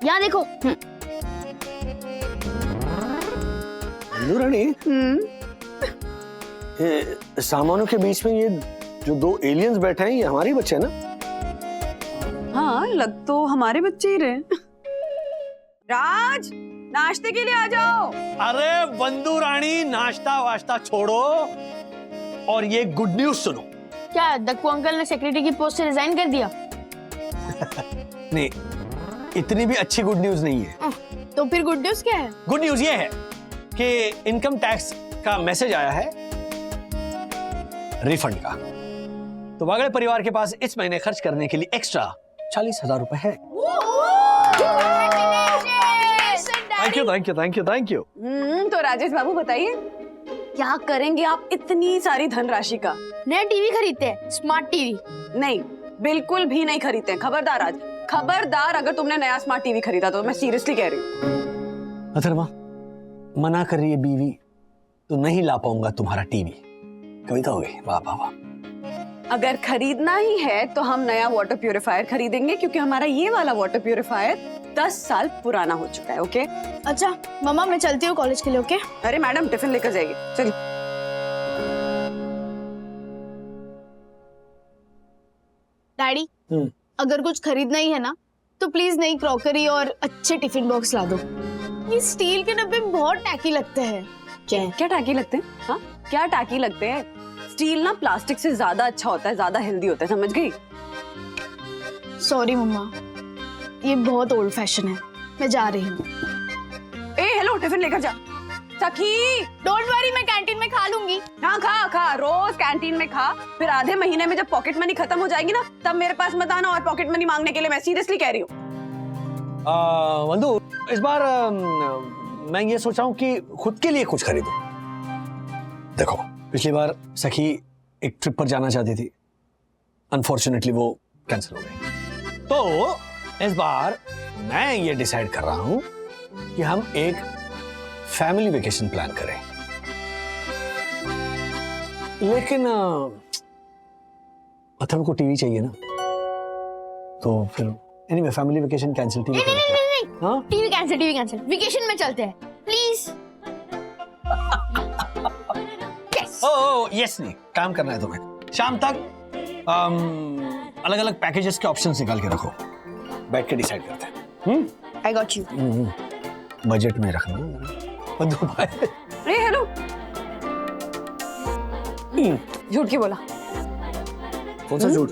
यहाँ देखो। रानी, ये सामानों के बीच में ये जो दो एलियंस बैठे हैं, ये हमारे ही बच्चे हैं ना? हाँ, लग तो हमारे बच्चे ही रहे। राज, नाश्ते के लिए आ जाओ। अरे बंधु रानी, नाश्ता वाश्ता छोड़ो और ये गुड न्यूज सुनो। क्या दक्कू अंकल ने सेक्रेटरी की पोस्ट से रिजाइन कर दिया? नहीं, इतनी भी अच्छी गुड न्यूज नहीं है। तो फिर गुड न्यूज क्या है? गुड न्यूज ये है कि इनकम टैक्स का मैसेज आया है रिफंड का। तो वागड़े परिवार के पास इस महीने खर्च करने के लिए एक्स्ट्रा 40,000 रुपए है। Thank you thank you thank you thank you. तो राजेश बाबू बताइए, क्या करेंगे आप इतनी सारी धनराशि का? नया टीवी खरीदते हैं, स्मार्ट टीवी। नहीं, बिल्कुल भी नहीं खरीदते हैं। खबरदार आज, खबरदार अगर तुमने नया स्मार्ट टीवी खरीदा तो मैं सीरियसली कह रही हूँ। अथर्वा, मना कर रही है बीवी तो नहीं ला पाऊंगा तुम्हारा टीवी। कविता हो गई, वाह वाह वाह। अगर खरीदना ही है तो हम नया वाटर प्यूरिफायर खरीदेंगे, क्योंकि हमारा ये वाला वाटर प्यूरिफायर 10 साल पुराना हो चुका है। ओके? अच्छा मामा, मैं चलती हूँ कॉलेज के लिए। ओके? अरे मैडम, टिफिन लेकर जाइए। चलिए। डैडी, अगर कुछ खरीदना ही है ना तो प्लीज नई क्रॉकरी और अच्छे टिफिन बॉक्स ला दो। ये स्टील के डब्बे बहुत टैकी लगते हैं। क्या टाकी लगते हैं? हाँ, क्या टाकी लगते हैं? स्टील ना प्लास्टिक से ज्यादा अच्छा होता है, ज्यादा हेल्दी होता है, समझ गई? सॉरी मम्मा, ये बहुत ओल्ड फैशन है। मैं जा रही हूँ। ए हेलो, टिफिन लेकर जा। सखी, डोंट वरी, मैं कैंटीन में खा लूंगी। हाँ, खा खा, रोज कैंटीन में खा। फिर आधे महीने में जब पॉकेट मनी खत्म हो जाएगी ना, तब मेरे पास मत आना और पॉकेट मनी मांगने के लिए। मैं सीरियसली कह रही हूँ। बंधु, इस बार मैं ये सोचा हूँ कि खुद के लिए कुछ खरीदूं। देखो, पिछली बार सखी एक ट्रिप पर जाना चाहती थी, अनफॉर्चुनेटली वो कैंसिल हो गई। तो इस बार मैं ये डिसाइड कर रहा हूं कि हम एक फैमिली वेकेशन प्लान करें। लेकिन अथर्व को टीवी चाहिए ना, तो फिर anyway family vacation cancel. TV नहीं, हाँ, टीवी कैंसिल। वेकेशन में चलते हैं प्लीज। यस, नहीं काम करना है तुम्हें। शाम तक अलग अलग पैकेजेस के ऑप्शंस निकाल के रखो, बैठ के डिसाइड करते हैं। I got you. बजट में रखना बंधु भाई। अरे हेलो, झूठ क्यों बोला? कौन सा झूठ?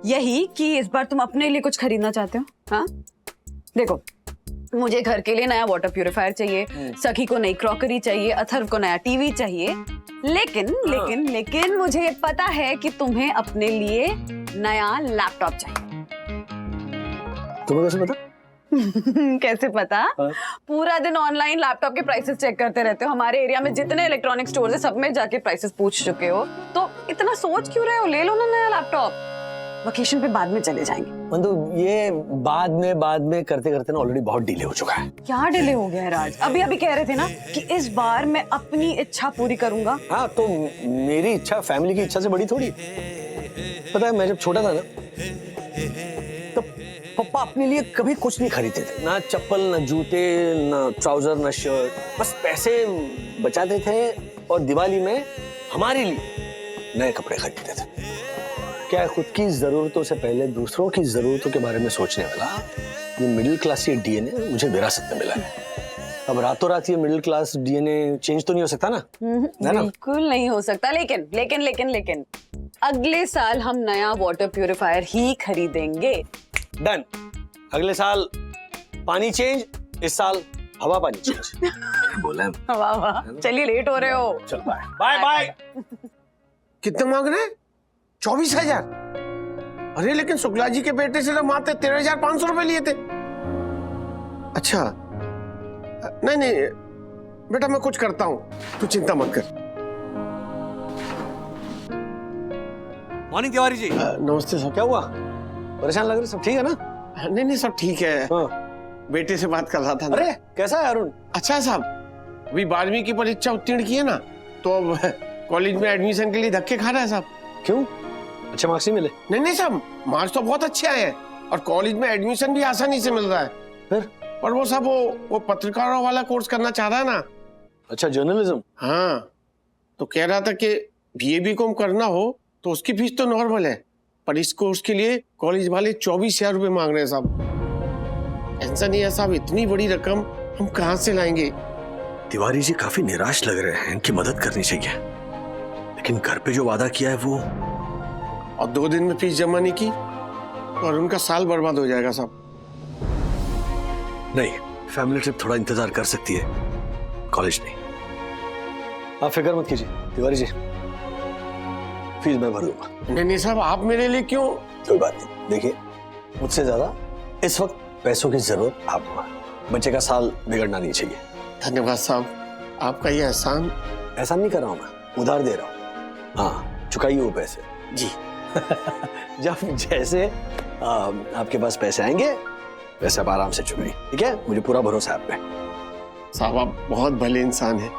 यही कि इस बार तुम अपने लिए कुछ खरीदना चाहते हो। हाँ, देखो, मुझे घर के लिए नया वाटर प्यूरिफायर चाहिए, सखी को नई क्रॉकरी चाहिए, अथर्व को नया टीवी चाहिए। लेकिन मुझे पता है कि तुम्हें अपने लिए नया लैपटॉप चाहिए। तुम्हें कैसे पता? कैसे पता? पूरा दिन ऑनलाइन लैपटॉप के प्राइसेस चेक करते रहते हो। हमारे एरिया में जितने इलेक्ट्रॉनिक स्टोर्स है, सब में जाके प्राइसेस पूछ चुके हो। तो इतना सोच क्यों रहे हो? ले लो ना नया लैपटॉप। वेकेशन पे बाद में चले जाएंगे। बंधु, ये बाद में करते करते ना ऑलरेडी बहुत डिले हो चुका है। क्या डिले हो गया है राज? अभी कह रहे थे ना कि इस बार मैं अपनी इच्छा पूरी करूंगा। हाँ, तो मेरी इच्छा फैमिली की इच्छा से बड़ी थोड़ी। पता है, मैं जब छोटा था ना, तो पापा अपने लिए कभी कुछ नहीं खरीदते थे। ना चप्पल, ना जूते, ना ट्राउजर, ना शर्ट। बस पैसे बचाते थे और दिवाली में हमारे लिए नए कपड़े खरीदते थे। क्या खुद की जरूरतों से पहले दूसरों की जरूरतों के बारे में सोचने वाला ये मिडिल क्लास ये डीएनए मुझे विरासत में मिला है। अब रातों रात ये मिडिल क्लास डीएनए चेंज तो नहीं हो सकता ना? बिल्कुल नहीं हो सकता। लेकिन अगले साल हम नया वाटर प्यूरिफायर ही खरीदेंगे। डन। अगले साल पानी चेंज, इस साल हवा पानी चेंज। बोला है। वाह, चलिए लेट हो रहे हो। चल बाय बाय बाय। कितने मांग रहे हैं? 24,000। अरे लेकिन शुक्ला जी के बेटे से तो मात्र 13,500 रुपए लिए थे। अच्छा, नहीं बेटा, मैं कुछ करता हूँ, तू चिंता मत कर। मॉर्निंग तिवारी जी। नमस्ते साहब। क्या हुआ? परेशान लग रहे? सब ठीक है ना? नहीं सब ठीक है। हाँ। बेटे से बात कर रहा था ना। अरे कैसा है अरुण? अच्छा है साहब, अभी 12वीं की परीक्षा उत्तीर्ण की है ना, तो अब कॉलेज में एडमिशन के लिए धक्के खा रहा है साहब। क्यों? अच्छे मार्क्स नहीं मिले? नहीं साहब, मार्क्स तो बहुत अच्छे आए हैं, और कॉलेज में एडमिशन भी आसानी से मिल रहा है। फिर पर वो सब वो पत्रकारों वाला कोर्स करना चाह रहा है ना। अच्छा, जर्नलिज्म। हाँ, तो कह रहा था कि बीए बीकॉम करना हो तो उसकी फीस तो नॉर्मल है, पर इस कोर्स के लिए कॉलेज वाले 24,000 रुपए मांग रहे हैं साहब। ऐसा नहीं है साहब, इतनी बड़ी रकम हम कहाँ से लाएंगे? तिवारी जी काफी निराश लग रहे हैं, इनकी मदद करनी चाहिए, लेकिन घर पे जो वादा किया है वो। और 2 दिन में फीस जमा नहीं की और उनका साल बर्बाद हो जाएगा साहब। नहीं, फैमिली ट्रिप थोड़ा इंतजार कर सकती है, कॉलेज नहीं। आप फिक्र मत कीजिए तिवारी जी, फीस मैं भर दूंगा। नहीं साहब, आप मेरे लिए क्यों? कोई बात नहीं, देखिए मुझसे ज्यादा इस वक्त पैसों की जरूरत आपको है, बच्चे का साल बिगड़ना नहीं चाहिए। धन्यवाद साहब, आपका ये एहसान। एहसान नहीं कर रहा हूं मैं, उधार दे रहा हूँ। हाँ, चुकाइए वो पैसे जी। जब जैसे आपके पास पैसे आएंगे वैसे आप आराम से चुकाइए, ठीक है? मुझे पूरा भरोसा है आप पे। साहब आप बहुत भले इंसान हैं,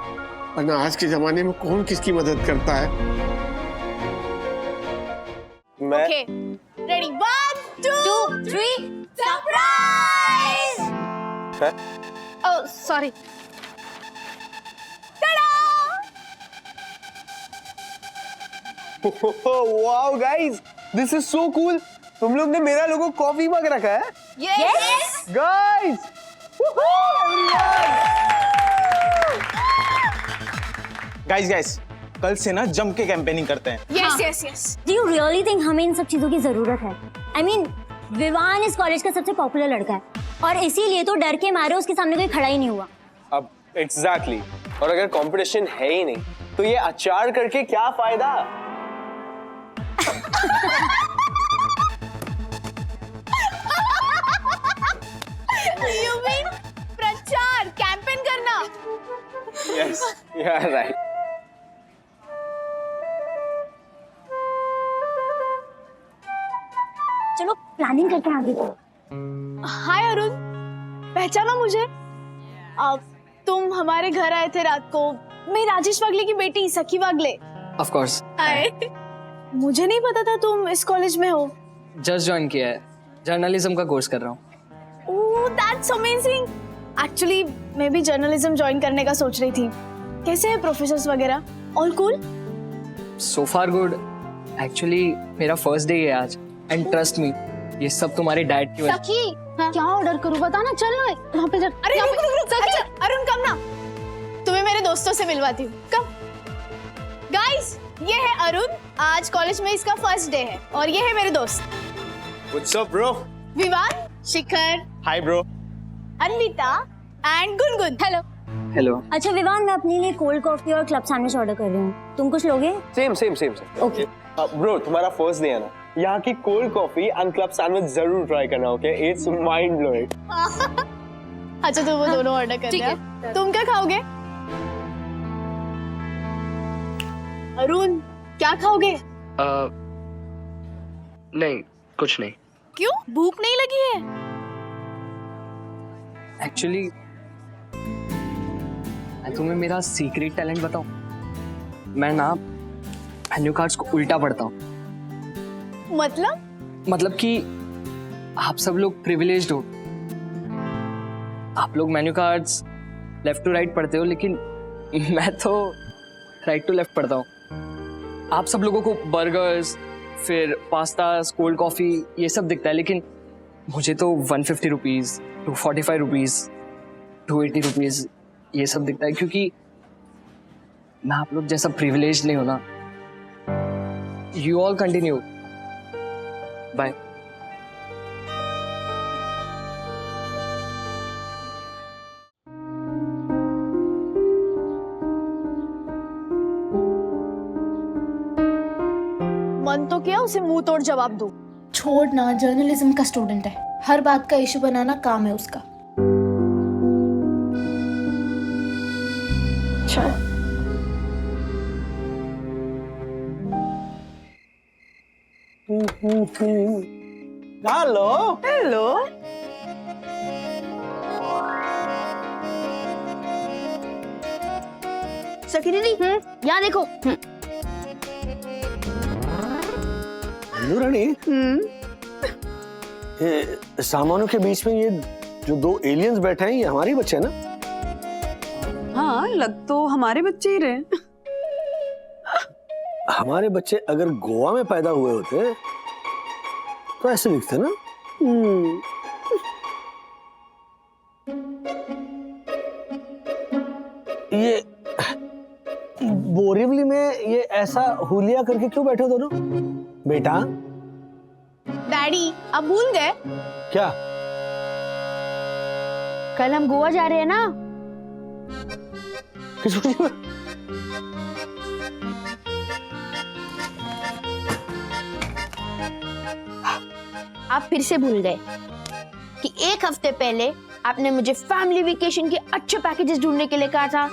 वरना आज के जमाने में कौन किसकी मदद करता है। मैं okay, ready, 1 2 3 surprise. Oh sorry. Wow guys, this is so cool. तुम लोग ने मेरा लोगो कॉफी मग रखा है यस गाइस। गाइस कल से ना जम के कैंपेनिंग करते हैं। Yes yes yes. Do you really think हमें इन सब चीजों की जरूरत है? I mean, विवान इस कॉलेज का सबसे पॉपुलर लड़का है और इसीलिए तो डर के मारे उसके सामने कोई खड़ा ही नहीं हुआ। अब एग्जैक्टली और अगर कंपटीशन है ही नहीं तो ये अचार करके क्या फायदा? You mean प्रचार, कैंपेन करना? Yes, you are right. चलो प्लानिंग करते हैं आगे को। हाय अरुण, पहचाना मुझे? तुम हमारे घर आए थे रात को। मैं राजेश वागले की बेटी सखी वागले। Of course. हाय, मुझे नहीं पता था तुम इस कॉलेज में हो। जस्ट ज्वाइन किया है, जर्नलिज्म का कोर्स कर रहा हूँ। Oh that's amazing. एक्चुअली मैं भी जर्नलिज्म ज्वाइन करने का सोच रही थी। कैसे हैं प्रोफेसर्स वगैरह? All cool? So far good. Actually मेरा फर्स्ट डे है आज एंड ट्रस्ट मी, ये सब तुम्हारे डाइट की वजह। सखी, क्या ऑर्डर करूं बता ना। चल ना यहाँ पे चल। अरे रुक अच्छा, अरुण कम ना, तुम्हें मेरे दोस्तों से मिलवाती हूँ। कम गाइस, ये है अरुण, आज कॉलेज में इसका फर्स्ट डे है और ये है मेरे दोस्त what's up bro? Vivaan, Shikhar, hi bro. Anvita and Gungun. Hello. Hello. अच्छा विवान, मैं अपने लिए कोल्ड कॉफी और क्लब सैंडविच ऑर्डर कर रही हूँ। तुम कुछ लोगे? सेम। ओके। ब्रो तुम्हारा फर्स्ट डे है ना, यहाँ की cold coffee and club sandwich जरूर ट्राई करना, ओके? It's mind blowing. अच्छा तो वो दोनों ऑर्डर कर दिया। तुम क्या खाओगे? अरुण क्या खाओगे? नहीं, कुछ नहीं। क्यों, भूख नहीं लगी है? एक्चुअली मैं तुम्हें मेरा सीक्रेट टैलेंट बताऊं, मैं ना मेन्यू कार्ड्स को उल्टा पढ़ता हूँ। मतलब कि आप सब लोग प्रिविलेज्ड हो, आप लोग menu cards left to right पढ़ते हो, लेकिन मैं तो राइट टू लेफ्ट पढ़ता हूँ। आप सब लोगों को बर्गर्स, फिर पास्ता, कोल्ड कॉफी ये सब दिखता है, लेकिन मुझे तो 150 रुपीज, 245 रुपीज, 280 रुपीज ये सब दिखता है, क्योंकि मैं आप लोग जैसा प्रिविलेज नहीं हूं ना। You all continue, bye. मन तो किया उसे मुंह तोड़ जवाब दूं। छोड़ ना, जर्नलिज्म का स्टूडेंट है, हर बात का इशू बनाना काम है उसका। चल। हेलो। सखी दीदी, यहाँ देखो। रानी, ये सामानों के बीच में ये जो दो एलियंस बैठे हैं, ये हमारे बच्चे हैं ना? हाँ, लग तो हमारे बच्चे ही रहे। हमारे बच्चे अगर गोवा में पैदा हुए होते तो ऐसे दिखते ना। ये बोरिवली में ये ऐसा हुलिया करके क्यों बैठे हो दोनों? बेटा डैडी अब भूल गए? क्या? कल हम गोवा जा रहे हैं ना। किस खुशी में? आप फिर से भूल गए कि एक हफ्ते पहले आपने मुझे फैमिली वेकेशन के अच्छे पैकेजेस ढूंढने के लिए कहा था।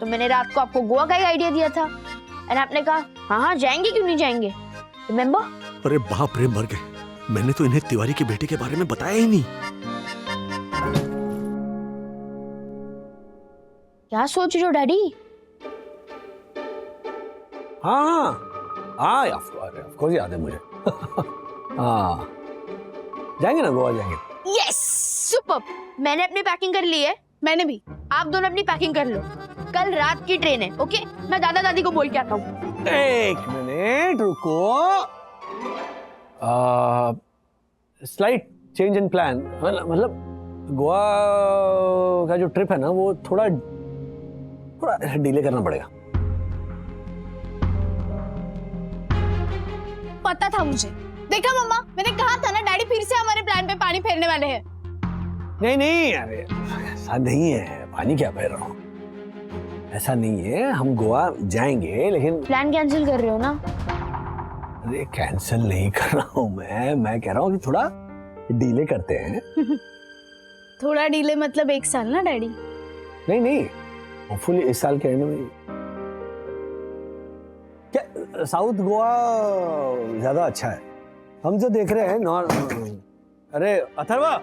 तो मैंने रात को आपको गोवा का ही आइडिया दिया था और आपने कहा हाँ जाएंगे, क्यों नहीं जाएंगे, रिमेम्बर? अरे बाप रे, मर गए। मैंने तो इन्हें तिवारी के बेटे के बारे में बताया ही नहीं। क्या सोच रहे हो डैडी? हाँ हाँ, ऑफ कोर्स याद है मुझे। हाँ, जाएंगे ना, गोवा जाएंगे। Yes, super. मैंने अपनी पैकिंग कर ली है। मैंने भी। आप दोनों अपनी पैकिंग कर लो, कल रात की ट्रेन है। ओके, मैं दादा दादी को बोल के आता हूँ। एक मिनट रुको। स्लाइट चेंज इन प्लान, मतलब गोवा का जो ट्रिप है ना, वो थोड़ा डिले करना पड़ेगा। पता था मुझे। देखा मम्मा, मैंने कहा था ना डैडी फिर से हमारे प्लान पे पानी फेरने वाले हैं। नहीं नहीं, अरे ऐसा नहीं है। पानी क्या फेर रहा हूँ, ऐसा नहीं है। हम गोवा जाएंगे लेकिन प्लान कैंसिल कर रहे हो ना? अरे कैंसिल नहीं कर रहा हूँ मैं कह रहा हूँ कि थोड़ा डिले करते हैं। थोड़ा डिले मतलब 1 साल ना डैडी? नहीं नहीं, होपफुली इस साल के एंड में। क्या साउथ गोवा ज्यादा अच्छा है? हम जो देख रहे हैं नॉर्थ। अरे अथर्वा,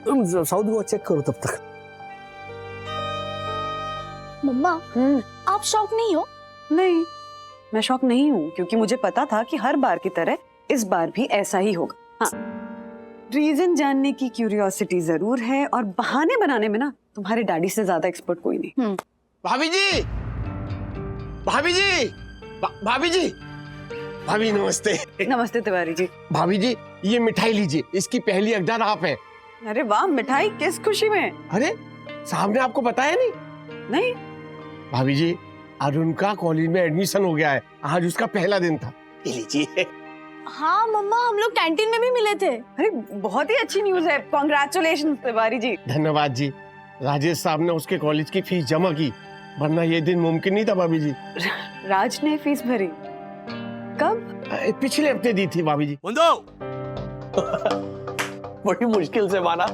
तुम साउथ गोवा चेक करो तब तक। मम्मा आप शौक नहीं हो? नहीं, मैं शॉक नहीं हूँ, क्योंकि मुझे पता था कि हर बार की तरह इस बार भी ऐसा ही होगा। हाँ, रीजन जानने की क्यूरियोसिटी जरूर है, और बहाने बनाने में ना तुम्हारे डैडी से ज्यादा एक्सपर्ट कोई नहीं। भाभी जी, भाभी जी, भाभी जी, भाभी नमस्ते। नमस्ते तिवारी जी। भाभी जी, ये मिठाई लीजिए, इसकी पहली हकदार आप हैं। अरे वाह, मिठाई किस खुशी में? अरे साहब ने आपको बताया नहीं? नहीं। भाभी जी, अरुण का कॉलेज में एडमिशन हो गया है, आज उसका पहला दिन था। ये लीजिए। हाँ मम्मा, हम लोग कैंटीन में भी मिले थे। अरे बहुत ही अच्छी न्यूज है, कॉन्ग्रेचुलेशन तिवारी जी। धन्यवाद जी। राजेश साहब ने उसके कॉलेज की फीस जमा की, वरना ये दिन मुमकिन नहीं था भाभी जी। राज ने फीस भरी? कब? पिछले हफ्ते दी थी भाभी जी। बड़ी मुश्किल से माना।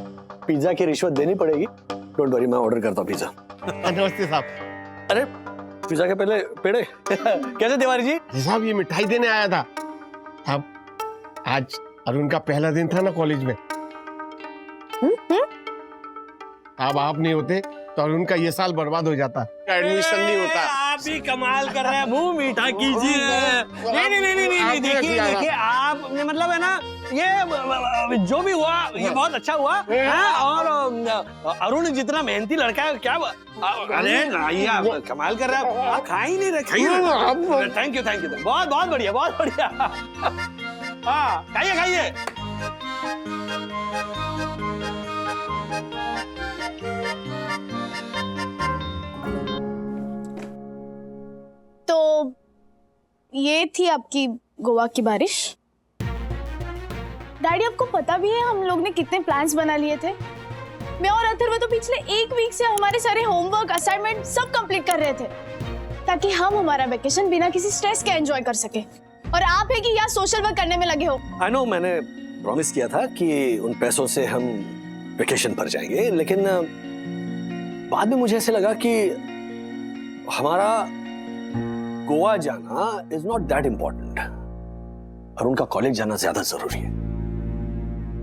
पिज्जा की रिश्वत देनी पड़ेगी। डोंट वरी, मैं ऑर्डर करता हूँ पिज्जा। नमस्ते साहब। अरे पिज्जा के पहले पेड़े। कैसे तिवारी जी? साहब ये मिठाई देने आया था। अब आज अरुण का पहला दिन था ना कॉलेज में। अब आप नहीं होते तो अरुण का ये साल बर्बाद हो जाता, एडमिशन नहीं होता। आप भी कमाल कर रहे हैं, मुंह मीठा कीजिए। नहीं, देखिए आप मतलब है ना, ये जो भी हुआ ये बहुत अच्छा हुआ है। और अरुण जितना मेहनती लड़का है, क्या अरे आइए, आप कमाल कर रहे हैं। आप खा ही नहीं रहे। थैंक यू, बहुत बहुत बढ़िया, बहुत बढ़िया। हाँ, खाइए। तो ये थी आपकी गोवा की बारिश। डैडी आपको पता भी है हम लोग ने कितने प्लान्स बना लिए थे? मैं और अथर्व तो पिछले 1 वीक से हमारे सारे होमवर्क, असाइनमेंट सब कंप्लीट कर रहे थे, ताकि हम हमारा वेकेशन बिना किसी स्ट्रेस के एंजॉय कर सके। और आप है कि यहाँ सोशल वर्क करने में लगे हो। आई नो, मैंने प्रॉमिस किया था कि उन पैसों से हम वेकेशन पर जाएंगे, लेकिन बाद में मुझे ऐसे लगा कि हमारा गोवा जाना इज नॉट दैट इम्पोर्टेंट और उनका कॉलेज जाना ज्यादा जरूरी है।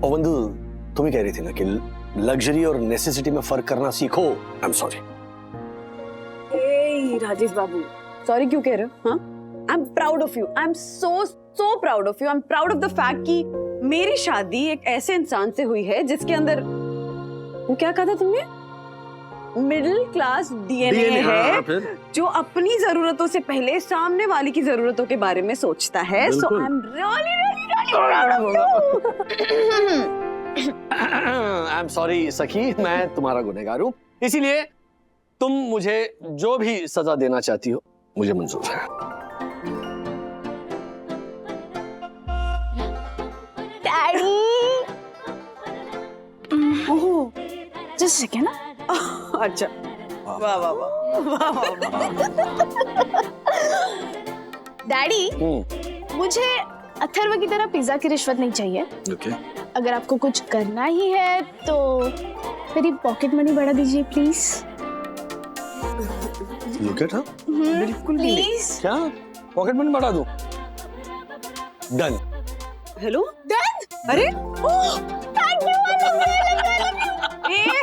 और बंधु, तुम ही कह रही थी ना कि लग्जरी और नेसेसिटी में फर्क करना सीखो। आई am sorry. Rajesh Babu, sorry क्यों कह रहे हो? हाँ, I am proud of you, I am so proud of you, I am proud of the fact कि मेरी शादी एक ऐसे इंसान से हुई है जिसके अंदर, वो क्या कहा था तुमने, मिडिल क्लास डीएनए है, जो अपनी जरूरतों से पहले सामने वाले की जरूरतों के बारे में सोचता है। So I am really proud of you. I am sorry Sakhi, मैं तुम्हारा गुनहगार हूँ, इसीलिए तुम मुझे जो भी सजा देना चाहती हो मुझे मंजूर है। डैडी, ओह, जस्ट सेकंड ना। अच्छा, वाह वाह वाह डैडी, मुझे अथर्व की तरह पिज्जा की रिश्वत नहीं चाहिए। ओके। अगर आपको कुछ करना ही है तो मेरी पॉकेट मनी बढ़ा दीजिए प्लीज। Look at her. बिल्कुल प्लीज। क्या पॉकेट मनी बढ़ा दूं? डन। Hello done. अरे थैंक यू।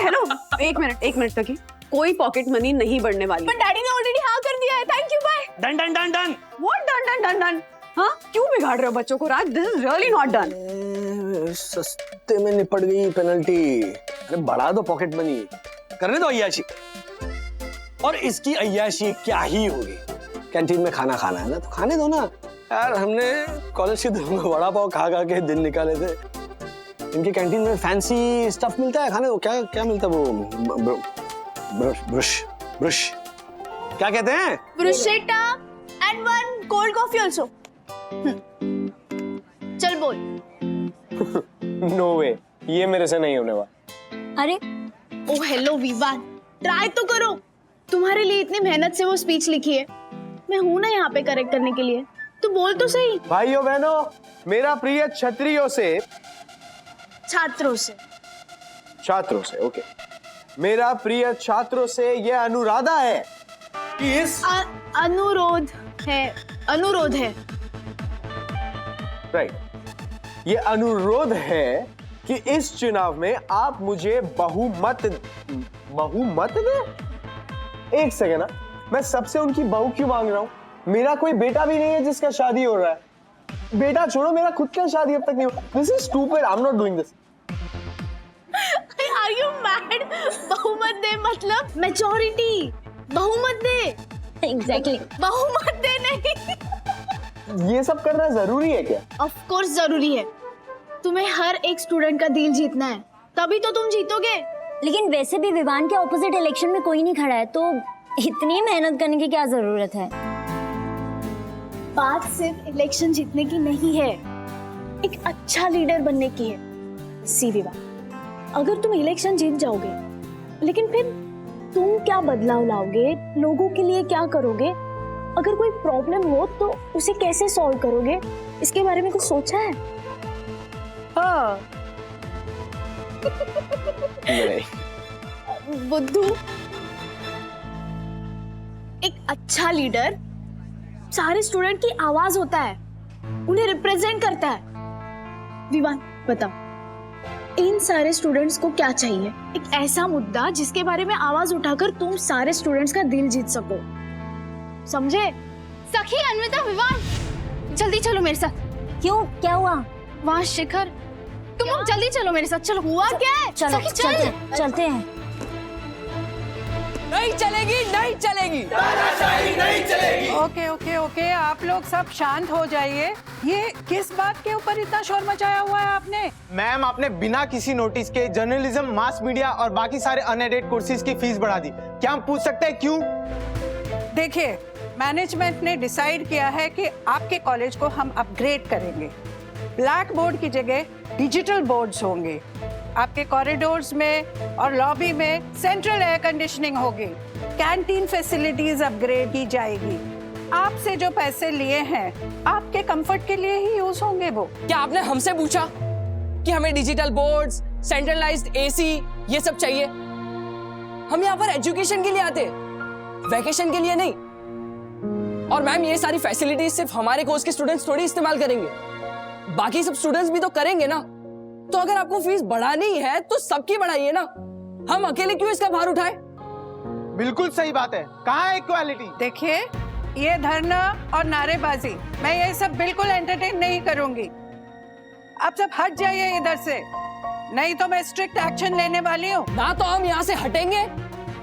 हेलो, एक मिनट तक ही कोई पॉकेट मनी नहीं बढ़ने वाली। पर डैडी ने ऑलरेडी हाँ कर दिया है। Thank you, bye. Done done done done. What done? हाँ, क्यों बिगाड़ रहे हो बच्चों को Raj? This is really not done. सस्ते में निपट गई पेनल्टी। अरे बढ़ा दो पॉकेट मनी, करने दो अय्याशी। और इसकी अय्याशी क्या ही होगी, कैंटीन में खाना खाना है ना, तो खाने दो ना यार। हमने कॉलेज के दिनों में वड़ा पाव खा के दिन निकाले थे। इनकी कैंटीन में फैंसी स्टफ मिलता है, खाने दो। क्या क्या मिलता है वो? ब्रुश क्या कहते हैं? Bruschetta and one cold coffee also. चल बोल। नो वे, ये मेरे से नहीं होने वाला। अरे ओ हेलो विवान, ट्राई तो करो। तुम्हारे लिए इतनी मेहनत से वो स्पीच लिखी है, मैं हूं ना यहाँ पे करेक्ट करने के लिए। तू बोल तो सही। भाइयों बहनों, मेरा प्रिय छत्रियों से, छात्रों से, ओके, मेरा प्रिय छात्रों से यह अनुराधा है कि इस अनुरोध है राइट, ये अनुरोध है कि इस चुनाव में आप मुझे बहुमत दे। एक सेकेंड ना, मैं सबसे उनकी बहू क्यों मांग रहा हूँ? मेरा कोई बेटा भी नहीं है जिसका शादी हो रहा है। बेटा छोड़ो, मेरा खुद का शादी अब तक नहीं हुआ। This is stupid, I am not doing this. Are you mad? बहुमत दे मतलब मेजॉरिटी। बहुमत दे। एग्जैक्टली। बहुमत दे नहीं। ये सब करना जरूरी है क्या? ऑफ कोर्स जरूरी है। तुम्हें हर एक स्टूडेंट का दिल जीतना है, तभी तो तुम जीतोगे। लेकिन वैसे भी विवान के ऑपोजिट इलेक्शन में कोई नहीं खड़ा है, तो इतनी मेहनत करने की क्या जरूरत है? बात सिर्फ इलेक्शन जीतने की नहीं है, एक अच्छा लीडर बनने की है। सी विवान, अगर तुम इलेक्शन जीत जाओगे, लेकिन फिर तुम क्या बदलाव लाओगे, लोगों के लिए क्या करोगे, अगर कोई प्रॉब्लम हो तो उसे कैसे सॉल्व करोगे, इसके बारे में कुछ सोचा है? हाँ। बुद्धू, एक अच्छा लीडर सारे स्टूडेंट की आवाज होता है, उन्हें रिप्रेजेंट करता है। विवान बताओ, इन सारे स्टूडेंट्स को क्या चाहिए? एक ऐसा मुद्दा जिसके बारे में आवाज उठाकर तुम सारे स्टूडेंट्स का दिल जीत सको, समझे? सखी, अन्विता, विवान, जल्दी चलो मेरे साथ। क्यों, क्या हुआ? वहाँ शिखर, तुम लोग जल्दी चलो मेरे साथ। चलो। हुआ क्या है? चलो सखी, चल। चलते हैं। नहीं चलेगी। ओके, आप लोग सब शांत हो जाइए। ये किस बात के ऊपर इतना शोर मचाया हुआ है आपने? मैम, आपने बिना किसी नोटिस के जर्नलिज्म, मास मीडिया और बाकी सारे अनएडेड कोर्सेज की फीस बढ़ा दी। क्या हम पूछ सकते हैं क्यों? देखिए, मैनेजमेंट ने डिसाइड किया है कि आपके कॉलेज को हम अपग्रेड करेंगे। ब्लैक बोर्ड की जगह डिजिटल बोर्ड्स होंगे। आपके कॉरिडोर्स में और लॉबी में सेंट्रल एयर कंडीशनिंग होगी। कैंटीन फैसिलिटीज अपग्रेड की जाएगी। आपसे जो पैसे लिए हैं, आपके कंफर्ट के लिए ही यूज होंगे वो। क्या आपने हमसे पूछा कि हमें डिजिटल बोर्ड्स, सेंट्रलाइज्ड एसी ये सब चाहिए? हम यहाँ पर एजुकेशन के लिए आते, वैकेशन के लिए नहीं। और मैम, ये सारी फैसिलिटीज सिर्फ हमारे कोर्स के स्टूडेंट्स थोड़ी इस्तेमाल करेंगे, बाकी सब स्टूडेंट्स भी तो करेंगे ना। तो अगर आपको फीस बढ़ानी है तो सबकी बढ़ाइए ना, हम अकेले क्यों इसका भार उठाए? बिल्कुल सही बात है। कहाँ है इक्वालिटी? देखिए, ये धरना और नारेबाजी मैं ये सब बिल्कुल एंटरटेन नहीं करूंगी। आप सब हट जाइए इधर से, नहीं तो मैं स्ट्रिक्ट एक्शन लेने वाली हूँ। ना तो हम यहाँ से हटेंगे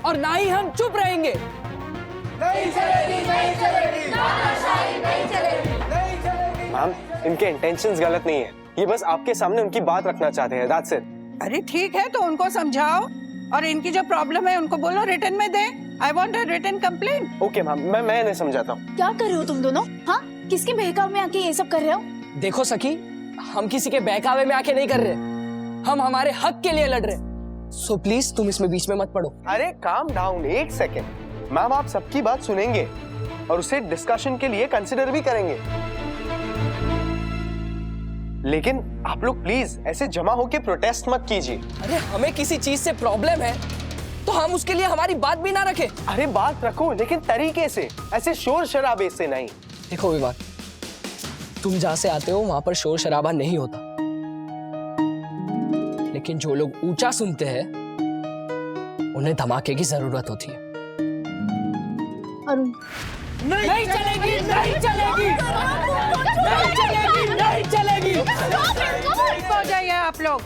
और ना ही हम चुप रहेंगे। मैम, इनके इंटेंशंस गलत नहीं है, ये बस आपके सामने उनकी बात रखना चाहते हैं, दैट्स इट। अरे ठीक है, तो उनको समझाओ और इनकी जो प्रॉब्लम है उनको बोलो रिटर्न में दे। I want a written complaint. Okay ma'am, मैं इन्हें समझाता हूँ। क्या कर रहे हो तुम दोनों? हाँ, किसके बहकावे में आके ये सब कर रहे हो? देखो सखी, हम किसी के बहकावे में आके नहीं कर रहे, हम हमारे हक के लिए लड़ रहे। सो प्लीज तुम इसमें बीच में मत पड़ो। अरे काम डाउन, एक सेकेंड। मैम आप सबकी बात सुनेंगे और उसे डिस्कशन के लिए कंसिडर भी करेंगे, लेकिन आप लोग प्लीज ऐसे जमा होके प्रोटेस्ट मत कीजिए। अरे हमें किसी चीज से प्रॉब्लम है तो हम उसके लिए हमारी बात भी ना रखें। अरे बात रखो, लेकिन तरीके से, ऐसे शोर शराबे से नहीं। देखो विवान, तुम जहां से आते हो वहां पर शोर शराबा नहीं होता, लेकिन जो लोग ऊंचा सुनते हैं उन्हें धमाके की जरूरत होती है। अरुण, नहीं चलेगी, नहीं चलेगी, नहीं चलेगी, नहीं चलेगी। हो जाइए आप लोग,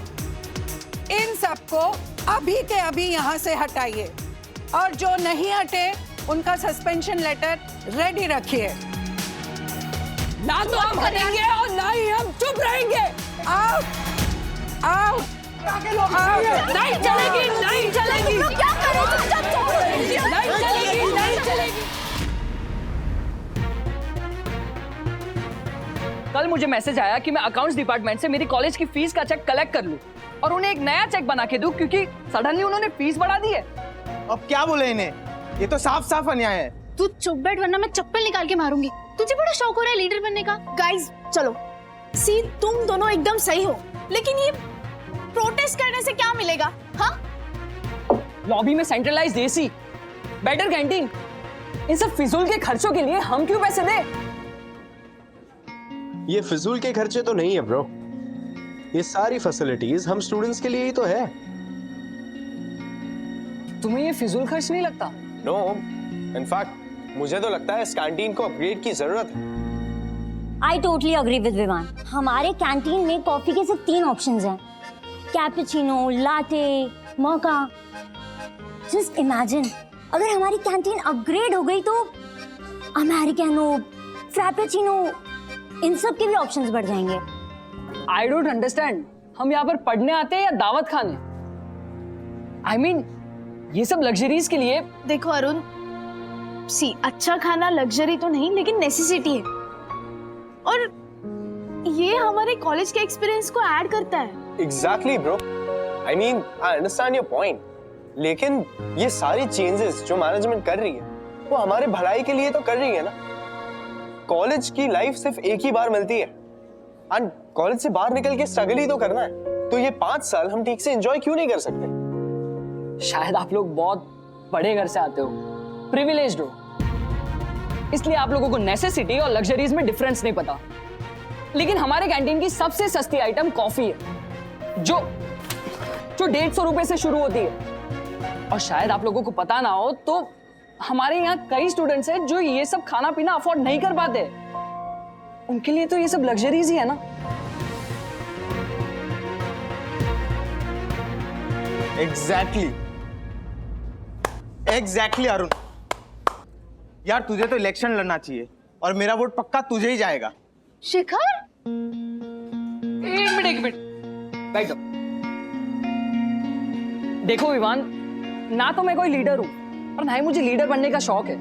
इन सबको अभी के अभी यहाँ से हटाइए और जो नहीं हटे उनका सस्पेंशन लेटर रेडी रखिए। ना तो हम हटेंगे और ना ही हम चुप रहेंगे। आओ आओ आओ। नहीं चलेगी, नहीं चलेगी। क्या कर रहे हो तुम? जब चुप रहिए। नहीं चलेगी, नहीं चलेगी। कल मुझे मैसेज आया कि मैं अकाउंट्स डिपार्टमेंट से मेरी कॉलेज की फीस का चेक कलेक्ट कर लूं और उन्हें एक नया चेक बना के दूं, क्योंकि सडनली उन्होंने फीस बढ़ा दी है। अब क्या बोले इन्हें, ये तो साफ साफ अन्याय है। तू चुप बैठ वरना मैं चप्पल निकाल के मारूंगी। तुझे बड़ा शौक हो रहा है लीडर बनने का। गाइस चलो, सी तुम दोनों एकदम सही हो, लेकिन ये प्रोटेस्ट करने से क्या मिलेगा? हाँ, लॉबी में सेंट्रलाइज्ड एसी, बेटर कैंटीन, इन सब फिजूल के खर्चों के लिए हम क्यों पैसे दें? ये फिजूल के खर्चे तो नहीं है ब्रो, ये सारी फैसिलिटीज हम स्टूडेंट्स के लिए ही तो है। तुम्हें ये फिजूल खर्च नहीं लगता? नो, इनफैक्ट मुझे तो लगता है इस कैंटीन को अपग्रेड की जरूरत है। I totally agree with Vivaan. हमारे कैंटीन में कॉफी के सिर्फ 3 ऑप्शंस हैं, cappuccino, latte, mocha. Just imagine अगर हमारी कैंटीन अपग्रेड हो गई तो अमेरिकानो, फ्रैपेचिनो, इन सब के भी ऑप्शंस बढ़ जाएंगे। आई डोंट अंडरस्टैंड, हम यहाँ पर पढ़ने आते हैं या दावत खाने? आई मीन ये सब लग्जरीज के लिए। देखो अरुण, सी अच्छा खाना लग्जरी तो नहीं लेकिन नेसेसिटी है, और ये हमारे कॉलेज के एक्सपीरियंस को ऐड करता है। Exactly bro, I mean I understand your point, लेकिन ये सारी चेंजेस जो मैनेजमेंट कर रही है वो हमारे भलाई के लिए तो कर रही है ना। कॉलेज की लाइफ सिर्फ एक ही बार मिलती है, एंड कॉलेज से बाहर निकल के स्ट्रगल ही तो करना है। तो ये 5 साल हम ठीक से एंजॉय क्यों नहीं कर सकते? शायद आप लोग बहुत बड़े घर से आते हो, प्रिविलेज्ड हो, इसलिए आप लोगों को नेसेसिटी और लग्जरीज में डिफरेंस नहीं पता। लेकिन हमारे कैंटीन की सबसे सस्ती आइटम कॉफी है, जो 150 रुपए से शुरू होती है। और शायद आप लोगों को पता ना हो तो हमारे यहाँ कई स्टूडेंट्स हैं जो ये सब खाना पीना अफोर्ड नहीं कर पाते, उनके लिए तो ये सब लग्जरीज ही है ना। एग्जैक्टली अरुण, यार तुझे तो इलेक्शन लड़ना चाहिए और मेरा वोट पक्का तुझे ही जाएगा। शिखर, एक मिनट बैठ जाओ। देखो विवान, ना तो मैं कोई लीडर हूं और ना ही मुझे लीडर बनने का शौक है,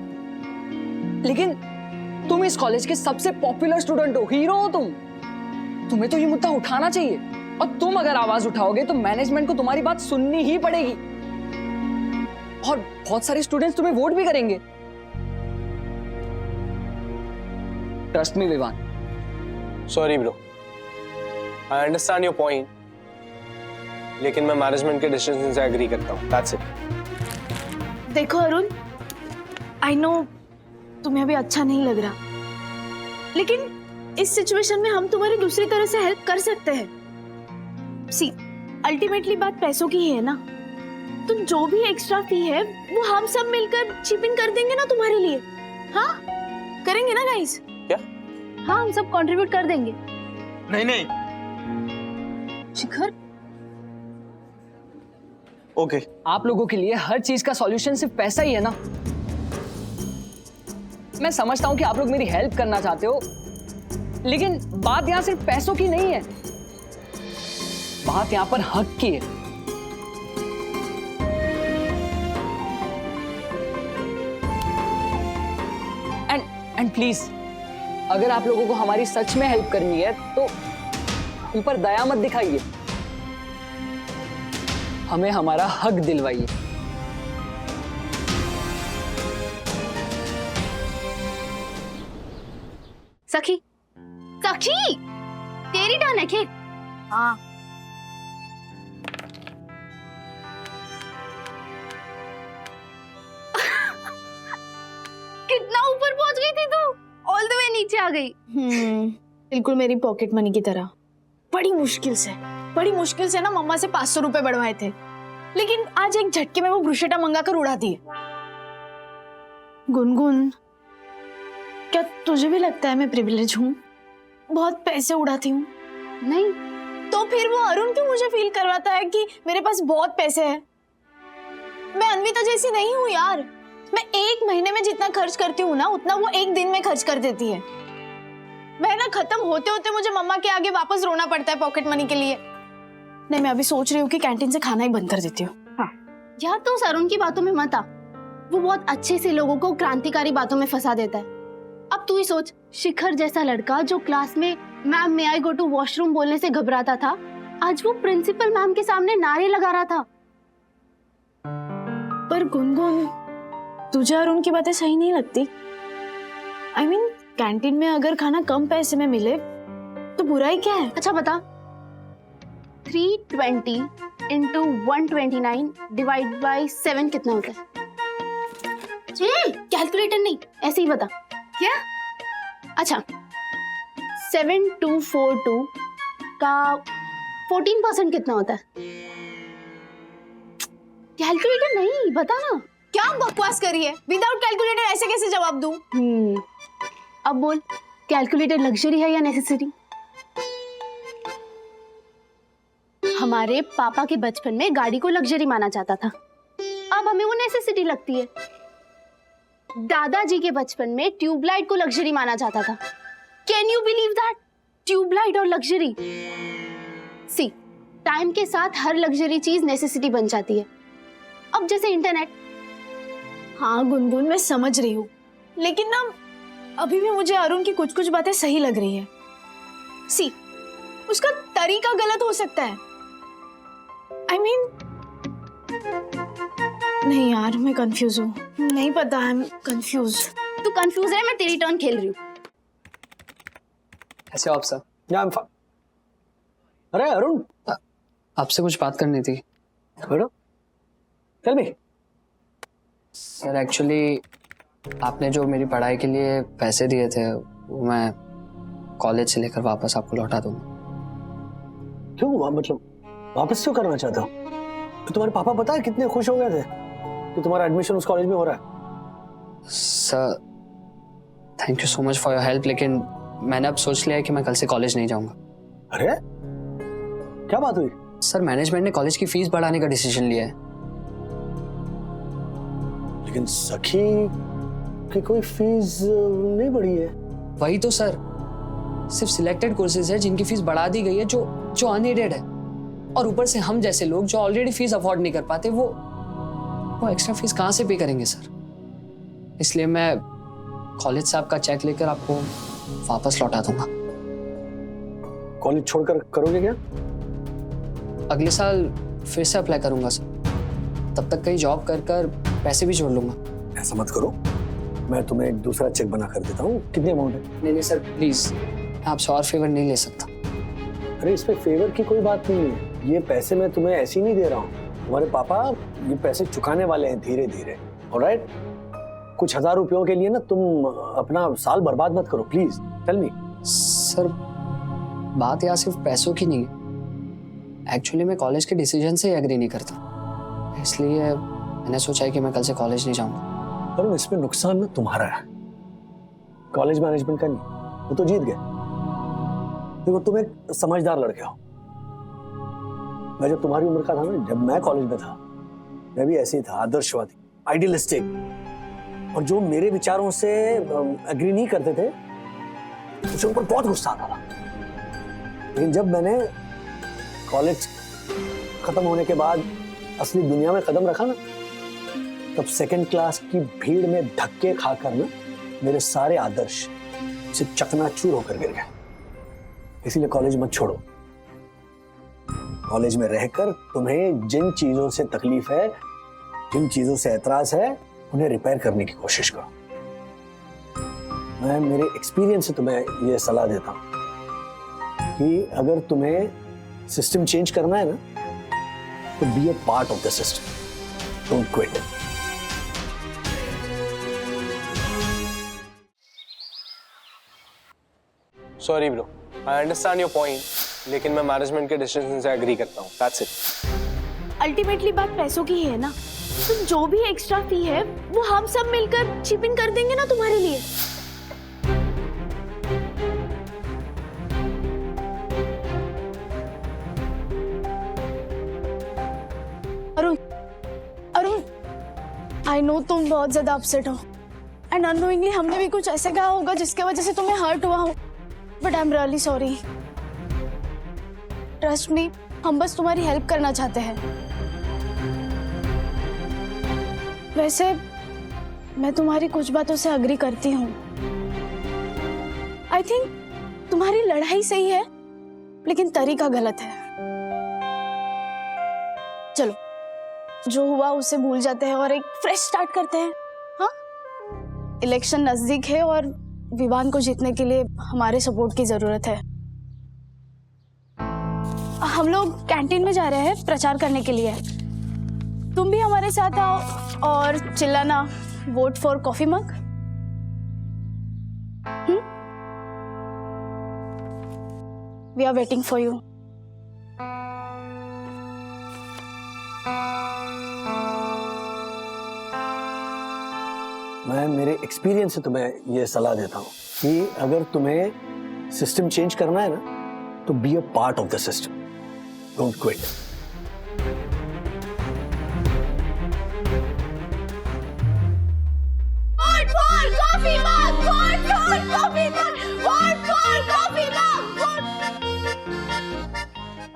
लेकिन तुम इस कॉलेज के सबसे पॉपुलर स्टूडेंट हो, हीरो हो तुम। तुम्हें तो ये मुद्दा उठाना चाहिए, और तुम अगर आवाज उठाओगे तो मैनेजमेंट को तुम्हारी बात सुननी ही पड़ेगी, और बहुत सारे स्टूडेंट्स तुम्हें वोट भी करेंगे। Trust me Vivaan. Sorry bro, I understand your point, लेकिन मैं मैनेजमेंट के डिसीजन से एग्री करता हूँ, दैट्स इट। देखो अरुण, आई नो तुम्हें अभी अच्छा नहीं लग रहा, लेकिन इस सिचुएशन में हम तुम्हारी दूसरी तरह से हेल्प कर सकते हैं। सी, अल्टीमेटली बात पैसों की ही है ना, तो जो भी एक्स्ट्रा फी है वो हम सब मिलकर चिप इन कर देंगे ना तुम्हारे लिए। हाँ, करेंगे ना गाइस? क्या? हाँ, हम सब कंट्रीब्यूट कर देंगे। नहीं नहीं, शिखर, ओके। आप लोगों के लिए हर चीज का सॉल्यूशन सिर्फ पैसा ही है ना? मैं समझता हूं कि आप लोग मेरी हेल्प करना चाहते हो, लेकिन बात यहां सिर्फ पैसों की नहीं है, बात यहां पर हक की है। एंड प्लीज, अगर आप लोगों को हमारी सच में हेल्प करनी है तो ऊपर दया मत दिखाइए, हमें हमारा हक दिलवाइए। सखी, सखी, तेरी टर्न है खेल। हाँ, कितना ऊपर पहुंच गई थी तू, ऑल द वे नीचे आ गई। बिल्कुल मेरी पॉकेट मनी की तरह। बड़ी मुश्किल से ना मम्मा से 500 रुपए बढ़वाए थे, लेकिन आज एक झटके में वो ब्रुशेटा मंगाकर उड़ा दिए। गुनगुन, क्या तुझे भी लगता है मैं प्रिविलेज हूँ? बहुत पैसे उड़ाती हूँ? नहीं तो फिर वो अरुण क्यों मुझे फील करवाता है कि मेरे पास बहुत पैसे हैं? मैं अन्विता जैसी नहीं हूँ यार। मैं एक महीने में जितना खर्च करती हूँ ना, उतना वो एक दिन में खर्च कर देती है। महीना खत्म होते होते मुझे मम्मा के आगे वापस रोना पड़ता है पॉकेट मनी के लिए। नहीं, मैं अभी सोच रही हूँ कि कैंटीन से खाना ही बंद कर देती हूँ। यार, तो उस अरुण की बातों में मत आ। वो बहुत अच्छे से लोगों को क्रांतिकारी बातों में फंसा देता है। अब तू ही सोच, शिखर जैसा लड़का जो क्लास में ma'am may I go to washroom बोलने से घबराता था, आज वो प्रिंसिपल मैम के सामने नारे लगा रहा था। पर गुनगुन, तुझे अरुण की बातें सही नहीं लगती? I mean, कैंटीन में अगर खाना कम पैसे में मिले तो बुराई क्या है? अच्छा बता, 320 into 129 डिवाइड बाई 7 कितना होता है? कैलकुलेटर नहीं, ऐसे ही बता। क्या? अच्छा, 7242 का 14% कितना होता है? कैलकुलेटर नहीं, बता ना। क्या बकवास करी है? विदाउट कैलकुलेटर ऐसे कैसे जवाब दूं? अब बोल, कैलकुलेटर लग्जरी है या नेसेसरी? हमारे पापा के बचपन में गाड़ी को लग्जरी माना जाता था, अब हमें वो नेसेसिटी लगती है। दादाजी के बचपन में ट्यूबलाइट को लग्जरी माना जाता था। Can you believe that? Tubelight और लग्जरी। सी, टाइम के साथ हर लग्जरी चीज नेसेसिटी बन जाती है। अब जैसे इंटरनेट। हाँ गुनगुन, मैं समझ रही हूँ, लेकिन ना अभी भी मुझे अरुण की कुछ कुछ बातें सही लग रही है। सी, उसका तरीका गलत हो सकता है। I mean, नहीं यार, मैं कंफ्यूज हूँ। नहीं पता, आई एम कंफ्यूज। तू कंफ्यूज है, मैं तेरी टर्न खेल रही हूँ। कैसे हो आप सर? अरे अरुण, आपसे कुछ बात करनी थी। चल भी। सर एक्चुअली आपने जो मेरी पढ़ाई के लिए पैसे दिए थे वो मैं कॉलेज से लेकर वापस आपको लौटा दूंगा। क्यों, मतलब वापस क्यों करना चाहते हो? तो तुम्हारे पापा पता है कितने खुश हो गए थे कि तुम्हारा एडमिशन उस कॉलेज में हो रहा है। Sir thank you so much for your help, लेकिन मैंने अब सोच लिया है कि मैं कल से कॉलेज नहीं जाऊंगा। अरे क्या बात हुई? सर मैनेजमेंट ने कॉलेज की फीस बढ़ाने का डिसीजन लिया है। लेकिन सखी की कोई फीस नहीं बढ़ी है। वही तो सर, सिर्फ सिलेक्टेड कोर्सेज है जिनकी फीस बढ़ा दी गई है, जो अनएडेड है, और ऊपर से हम जैसे लोग जो ऑलरेडी फीस अफोर्ड नहीं कर पाते वो एक्स्ट्रा फीस कहाँ से पे करेंगे सर? इसलिए मैं कॉलेज से आपका चेक लेकर आपको वापस लौटा दूंगा। कॉलेज छोड़कर करोगे क्या? अगले साल फिर से अप्लाई करूंगा सर, तब तक कहीं जॉब कर पैसे भी जोड़ लूंगा। ऐसा मत करो, मैं तुम्हें एक दूसरा चेक बना कर देता हूँ। कितने अमाउंट है? नहीं सर प्लीज, मैं आपसे और फेवर नहीं ले सकता। अरे इसमें फेवर की कोई बात नहीं है, ये पैसे मैं तुम्हें ऐसे ही नहीं दे रहा हूँ। तुम्हारे पापा ये पैसे चुकाने वाले हैं धीरे धीरे। ऑलराइट, कुछ 1000 रुपयों के लिए ना तुम अपना साल बर्बाद मत करो, प्लीज टेल मी। सर बात यहाँ सिर्फ पैसों की नहीं है, एक्चुअली मैं कॉलेज के डिसीजन से एग्री नहीं करता, इसलिए मैंने सोचा है कि मैं कल से कॉलेज नहीं जाऊंगा। पर इसमें नुकसान ना तुम्हारा है। कॉलेज मैनेजमेंट का नहीं, वो तो जीत गए। देखो तुम एक समझदार लड़के हो। मैं जब तुम्हारी उम्र का था ना, जब मैं कॉलेज में था, मैं भी ऐसे ही था, आदर्शवादी, आइडियलिस्टिक। और जो मेरे विचारों से एग्री नहीं करते थे, मुझे उन पर बहुत गुस्सा आता था। लेकिन जब मैंने कॉलेज खत्म होने के बाद असली दुनिया में कदम रखा ना, तब सेकंड क्लास की भीड़ में धक्के खाकर ना मेरे सारे आदर्श से चकनाचूर होकर गिर गए। इसीलिए कॉलेज मत छोड़ो। कॉलेज में रहकर तुम्हें जिन चीजों से तकलीफ है, जिन चीजों से ऐतराज है, उन्हें रिपेयर करने की कोशिश करो। मैं मेरे एक्सपीरियंस से तुम्हें यह सलाह देता हूं कि अगर तुम्हें सिस्टम चेंज करना है ना, तो be a part of the system, don't quit. Sorry bro, I understand your point, लेकिन मैं मैनेजमेंट के डिसीजन से एग्री करता हूँ। That's it. अल्टीमेटली बात पैसों की ही है ना, तो जो भी एक्स्ट्रा फी है वो हम सब मिलकर चिप इन कर देंगे ना तुम्हारे लिए। अरुण, आई नो तुम बहुत ज्यादा अपसेट हो, एंड अननोइंगली हमने भी कुछ ऐसे कहा होगा जिसके वजह से तुम्हें हर्ट हुआ हो, but I am really sorry. Trust me, हम बस तुम्हारी हेल्प करना चाहते हैं। वैसे मैं तुम्हारी कुछ बातों से अग्री करती हूँ। आई थिंक तुम्हारी लड़ाई सही है, लेकिन तरीका गलत है। चलो, जो हुआ उसे भूल जाते हैं और एक फ्रेश स्टार्ट करते हैं। हाँ, इलेक्शन नजदीक है और विवान को जीतने के लिए हमारे सपोर्ट की जरूरत है। हम लोग कैंटीन में जा रहे हैं प्रचार करने के लिए। तुम भी हमारे साथ आओ और चिल्लाना vote for coffee mug. We are waiting for you. मैं मेरे एक्सपीरियंस से तुम्हें यह सलाह देता हूं कि अगर तुम्हें सिस्टम चेंज करना है ना, तो be a part of the system, don't quit.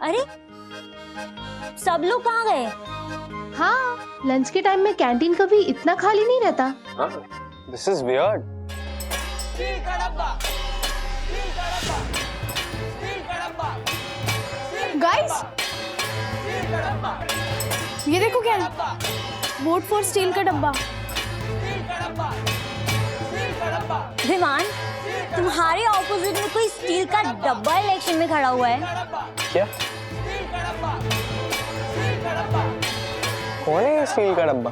अरे सब लोग कहाँ गए? हाँ, लंच के टाइम में कैंटीन कभी इतना खाली नहीं रहता। This is weird. गाइस, ये देखो क्या है, वोट फॉर स्टील का डब्बा। विमान, तुम्हारे ऑपोजिट में कोई स्टील का डब्बा इलेक्शन में खड़ा हुआ है क्या? कौन है ये स्टील का डब्बा?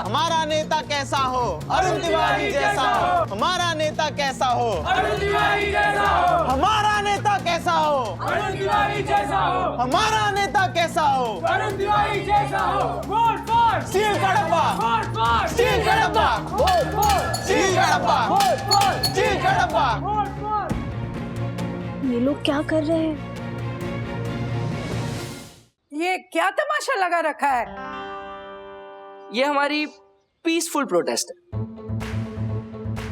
हमारा नेता कैसा हो, अरुण तिवारी जैसा हो। हमारा नेता कैसा हो, अरुण तिवारी जैसा हो। हमारा नेता कैसा हो, अरुण तिवारी जैसा हो। हमारा नेता कैसा हो, अरुण तिवारी जैसा हो। वोट फॉर स्टील का डब्बा, वोट फॉर स्टील का डब्बा, वोट फॉर स्टील का डब्बा, वोट फॉर स्टील का डब्बा, वोट फॉर। ये लोग क्या कर रहे हैं? ये क्या तमाशा लगा रखा है? ये हमारी पीसफुल प्रोटेस्ट है,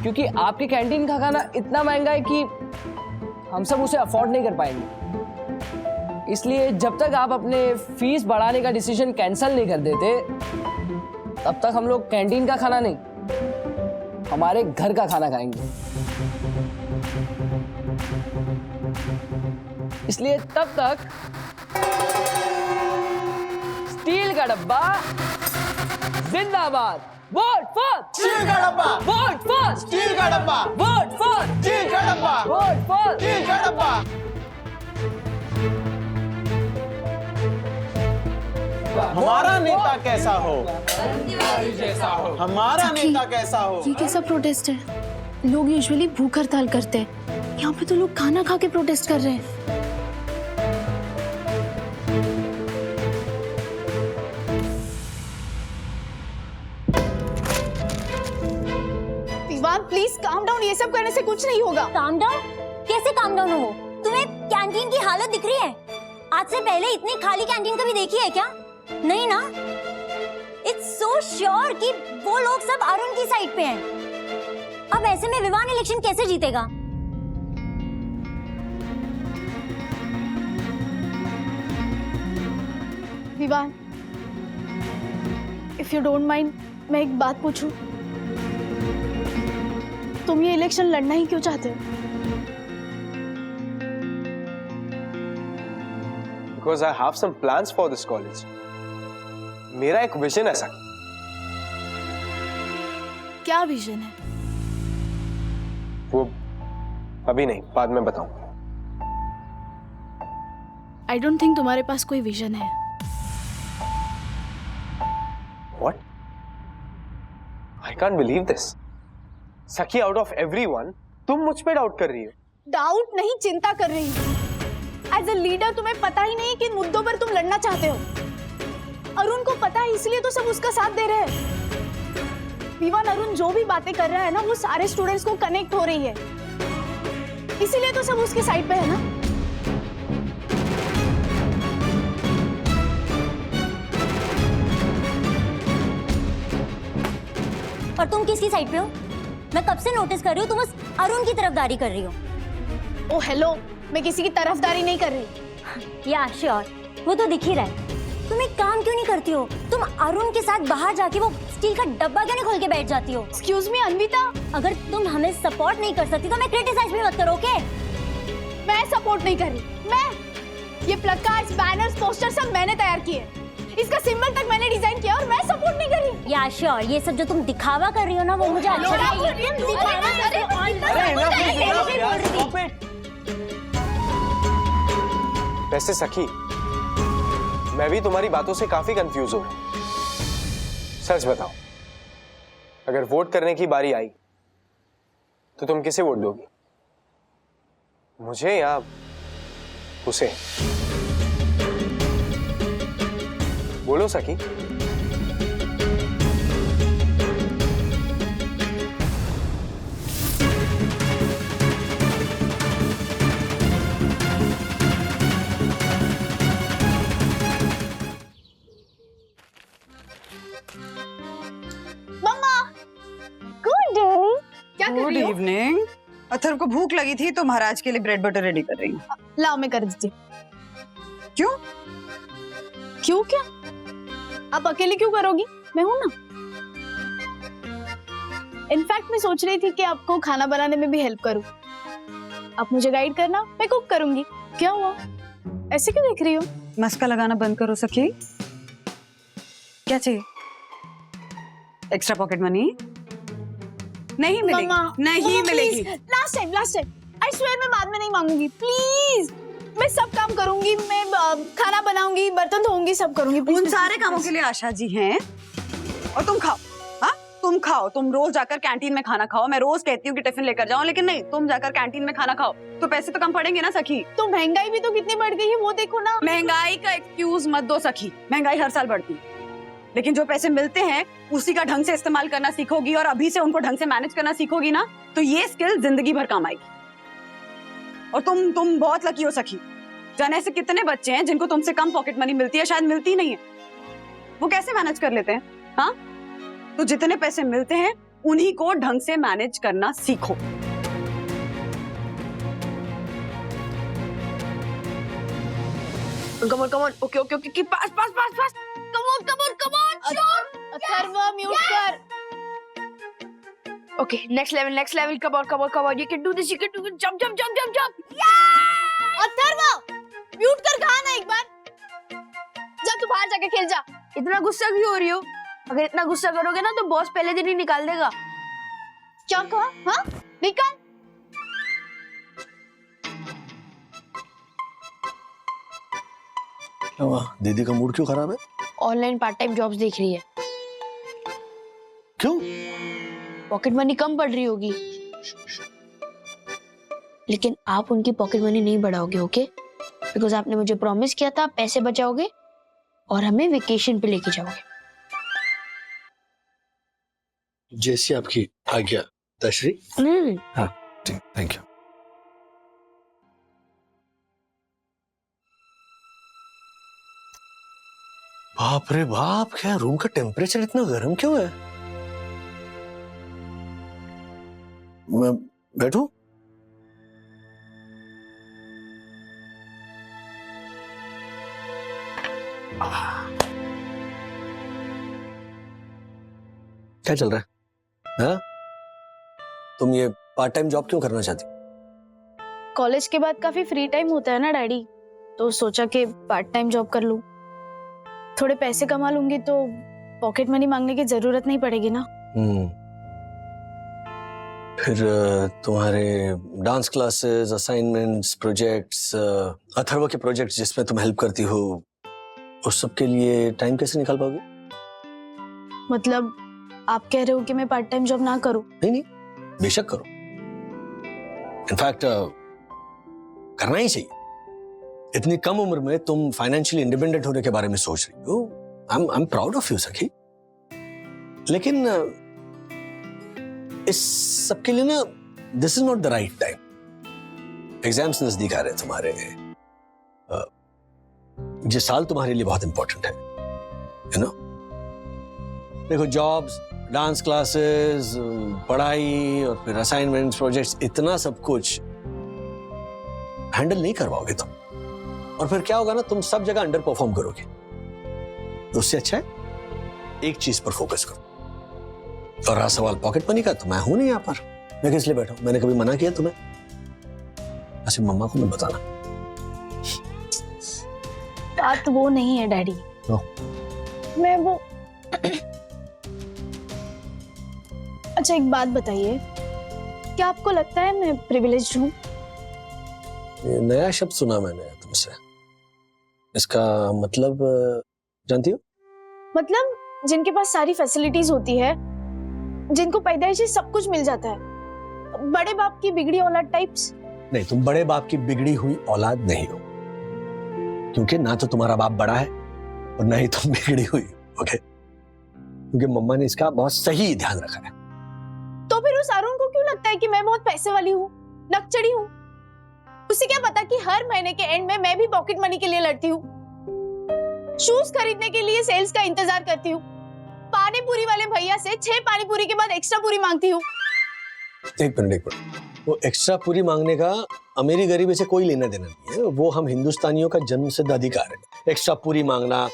क्योंकि आपके कैंटीन का खाना इतना महंगा है कि हम सब उसे अफोर्ड नहीं कर पाएंगे। इसलिए जब तक आप अपने फीस बढ़ाने का डिसीजन कैंसिल नहीं कर देते, तब तक हम लोग कैंटीन का खाना नहीं, हमारे घर का खाना खाएंगे। इसलिए तब तक स्टील का डब्बा जिंदाबाद। वोट फॉर स्टील का डब्बा, वोट फॉर स्टील का डब्बा, वोट फॉर स्टील का डब्बा, वोट फॉर स्टील का डब्बा। हमारा नेता कैसा हो, हमारा नेता कैसा हो। ये कैसा प्रोटेस्ट है? लोग यूजुअली भूख हड़ताल करते हैं, यहाँ पे तो लोग खाना खा के प्रोटेस्ट कर रहे हैं। विवान प्लीज काम डाउन, ये सब करने से कुछ नहीं होगा। Calm down? कैसे काम डाउन हो? तुम्हें कैंटीन की हालत दिख रही है? आज से पहले इतनी खाली कैंटीन कभी देखी है क्या? नहीं ना? इट्स सो श्योर कि वो लोग सब अरुण की साइड पे हैं। अब ऐसे में विवान इलेक्शन कैसे जीतेगा? Vivaan, if you don't mind, मैं एक बात पूछूं? तुम ये इलेक्शन लड़ना ही क्यों चाहते हो? Because I have some plans for this college. मेरा एक विजन है सखी। क्या विजन है? वो अभी नहीं, बाद में बताऊं। आई डोंट थिंक तुम्हारे पास कोई विजन है। What? I can't believe this. सखी, out of everyone, तुम मुझ पे डाउट कर रही हो। डाउट नहीं, चिंता कर रही हूँ। एज अ लीडर तुम्हें पता ही नहीं किन मुद्दों पर तुम लड़ना चाहते हो। अरुण को पता है, इसलिए तो सब उसका साथ दे रहे हैं। विवान, अरुण जो भी बातें कर रहा है ना, वो सारे स्टूडेंट्स को कनेक्ट हो रही है, इसीलिए तो सब उसके साइड पे है ना। और तुम किसकी साइड पे हो? मैं कब से नोटिस कर रही हूँ तुम उस अरुण की तरफदारी कर रही हो। ओ हेलो, मैं किसी की तरफदारी नहीं कर रही। या श्योर, वो तो दिख ही रहा है। तुम एक काम क्यों नहीं करती हो? तुम अरुण के साथ बाहर जाके वो स्टील का डब्बा क्यों नहीं खोल के बैठ जाती हो? एक्सक्यूज मी अन्विता, अगर तुम हमें सपोर्ट नहीं कर सकती तो मैं क्रिटिसाइज भी मत करो, ओके? मैं सपोर्ट नहीं कर रही। ये प्लकार्ड्स, बैनर्स, पोस्टर सब मैंने तैयार किए। इसका सिंबल तक मैंने डिजाइन किया और मैं सपोर्ट नहीं कर रही। या श्योर, ये सब जो तुम दिखावा कर रही हो ना, वो मुझे अच्छा नहीं। वैसे सखी, मैं भी तुम्हारी बातों से काफी कंफ्यूज हो रहा हूं। सच बताओ, अगर वोट करने की बारी आई तो तुम किसे वोट दोगी? मुझे या उसे? बोलो सखी। Good evening. अथर्व को भूख लगी थी तो महाराज के लिए ब्रेड बटर रेडी कर रही हूँ। लाओ, मैं कर देती। क्यों? क्यों क्या? आप अकेले क्यों करोगी? मैं हूं ना। इनफैक्ट मैं सोच रही थी कि आपको खाना बनाने में भी हेल्प करूं। आप मुझे गाइड करना, मैं कुक करूंगी। क्या हुआ? ऐसे क्यों देख रही हो? मस्का लगाना बंद करो सखी। क्या चाहिए? Extra pocket money? नहीं मिलेगी। नहीं मिलेगी। लास्ट टाइम आई स्वेयर, मैं बाद में नहीं मांगूंगी, प्लीज। मैं सब काम करूंगी, मैं खाना बनाऊंगी, बर्तन धोऊंगी, सब करूंगी। उन सारे कामों के लिए आशा जी हैं। और तुम खाओ। हाँ, तुम खाओ। तुम रोज जाकर कैंटीन में खाना खाओ। मैं रोज कहती हूँ कि टिफिन लेकर जाओ, लेकिन नहीं, तुम जाकर कैंटीन में खाना खाओ तो पैसे तो कम पड़ेंगे ना सखी। तो महंगाई भी तो कितनी बढ़ गई है, वो देखो ना। महंगाई का एक्सक्यूज मत दो सखी। महंगाई हर साल बढ़ती है, लेकिन जो पैसे मिलते हैं उसी का ढंग से इस्तेमाल करना सीखोगी और अभी से उनको ढंग से मैनेज करना सीखोगी ना, तो ये स्किल जिंदगी भर काम आएगी। और तुम बहुत लकी हो सखी। जाने ऐसे कितने बच्चे हैं जिनको तुमसे कम पॉकेट मनी मिलती है, शायद मिलती नहीं है। वो कैसे मैनेज कर लेते हैं? हाँ, तो जितने पैसे मिलते हैं उन्हीं को ढंग से मैनेज करना सीखो। Come on, okay, pass, come on, shot. Atharva, mute कर। Okay, next level, come on, you can do this, jump. Atharva, mute कर, कहा ना एक बार। जा तू बाहर जाके खेल जा। इतना गुस्सा क्यों हो रही हो? अगर इतना गुस्सा करोगे ना तो बॉस पहले दिन ही निकाल देगा। क्या कहा? हाँ, निकाल। वाह, दीदी का मूड क्यों खराब है? ऑनलाइन पार्ट टाइम जॉब्स देख रही है। क्यों? पॉकेट मनी कम पड़ रही होगी। लेकिन आप उनकी पॉकेट मनी नहीं बढ़ाओगे, ओके? बिकॉज आपने मुझे प्रॉमिस किया था आप पैसे बचाओगे और हमें वेकेशन पे लेके जाओगे। जैसी आपकी आज्ञा तश्री। हाँ ठीक, थैंक यू। बाप रे बाप, क्या रूम का टेम्परेचर इतना गर्म क्यों है? मैं बैठूं? क्या चल रहा है? हाँ? तुम ये पार्ट टाइम जॉब क्यों करना चाहती? कॉलेज के बाद काफी फ्री टाइम होता है ना डैडी, तो सोचा कि पार्ट टाइम जॉब कर लूं। थोड़े पैसे कमा लूंगी तो पॉकेट मनी मांगने की जरूरत नहीं पड़ेगी ना। फिर तुम्हारे dance classes, assignments, projects, Atharva के प्रोजेक्ट्स जिसमें तुम हेल्प करती हो, उस सब के लिए टाइम कैसे निकाल पाओगे? मतलब आप कह रहे हो कि मैं पार्ट टाइम जॉब ना करूं? नहीं, बेशक करो। इनफैक्ट करना ही चाहिए। इतनी कम उम्र में तुम फाइनेंशियली इंडिपेंडेंट होने के बारे में सोच रही हो। I am proud of you सखी। लेकिन इस सब के लिए ना, this is not the right time. Exams नजदीक आ रहे हैं तुम्हारे। ये साल तुम्हारे लिए बहुत इंपॉर्टेंट है, यू नो। देखो, जॉब्स, डांस क्लासेस, पढ़ाई और फिर असाइनमेंट्स, प्रोजेक्ट्स, इतना सब कुछ हैंडल नहीं करवाओगे तुम। और फिर क्या होगा ना, तुम सब जगह अंडर परफॉर्म करोगे। तो उससे अच्छा है एक चीज पर फोकस करो। और रहा सवाल पॉकेट मनी का, तो मैं हूं नहीं यहाँ पर। मैं किस लिए बैठा हूं? मैंने कभी मना किया तुम्हें? ऐसे मम्मा को मत बताना। बात वो नहीं है डैडी। मैं वो अच्छा, एक बात बताइए, क्या आपको लगता है मैं प्रिविलेज्ड हूँ? ये नया शब्द सुना मैंने तुमसे। इसका मतलब जानती हो? मतलब जिनके पास सारी फैसिलिटीज होती है, जिनको पैदाइशी सब कुछ मिल जाता है, बड़े बाप की बिगड़ी औलाद टाइप्स। नहीं, तुम बड़े बाप की बिगड़ी हुई औलाद नहीं हो, क्योंकि ना तो तुम्हारा बाप बड़ा है और ना ही तुम बिगड़ी हुई हो, ओके? क्योंकि मम्मा ने इसका बहुत सही ध्यान रखा है। तो फिर उस अरुण को क्यों लगता है कि मैं बहुत पैसे वाली हूँ, नकचड़ी हूँ? उसे क्या पता कि हर महीने के एंड में मैं भी पॉकेट मनी के लिए लड़ती हूँ, शूज खरीदने के लिए सेल्स का इंतजार करती हूँ, पानी पूरी वाले भैया से 6 पानी पूरी के बाद एक्स्ट्रा पूरी मांगती हूँ। एक मिनट। वो एक्स्ट्रा पूरी मांगने का अमीरी गरीबी से कोई लेना देना नहीं है। वो हम हिंदुस्तानियों का जन्मसिद्ध अधिकार है। एक्स्ट्रा पूरी मांगना,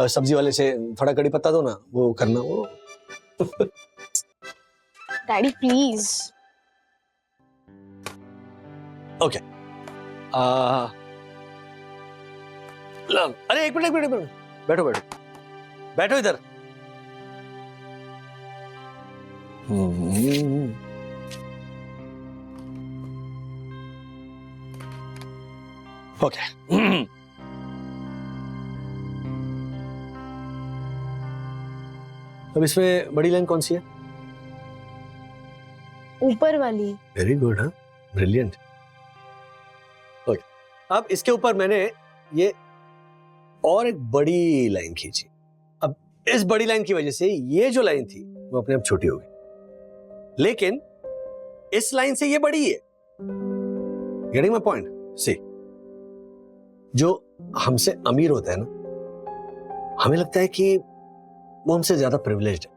सब्जी वाले से थोड़ा कड़ी पत्ता दो ना, वो करना, वो डैडी प्लीज। ओके। अरे एक मिनट, बैठो इधर। ओके। अब इसमें बड़ी लाइन कौन सी है? ऊपर वाली। वेरी गुड, हाँ, ब्रिलियंट। ओके, अब इसके ऊपर मैंने ये और एक बड़ी लाइन खींची। अब इस बड़ी लाइन की वजह से ये जो लाइन थी वो अपने आप छोटी हो गई, लेकिन इस लाइन से ये बड़ी है। Getting my point? सी, जो हमसे अमीर होता है ना, हमें लगता है कि वो हमसे ज्यादा प्रिविलेज्ड है,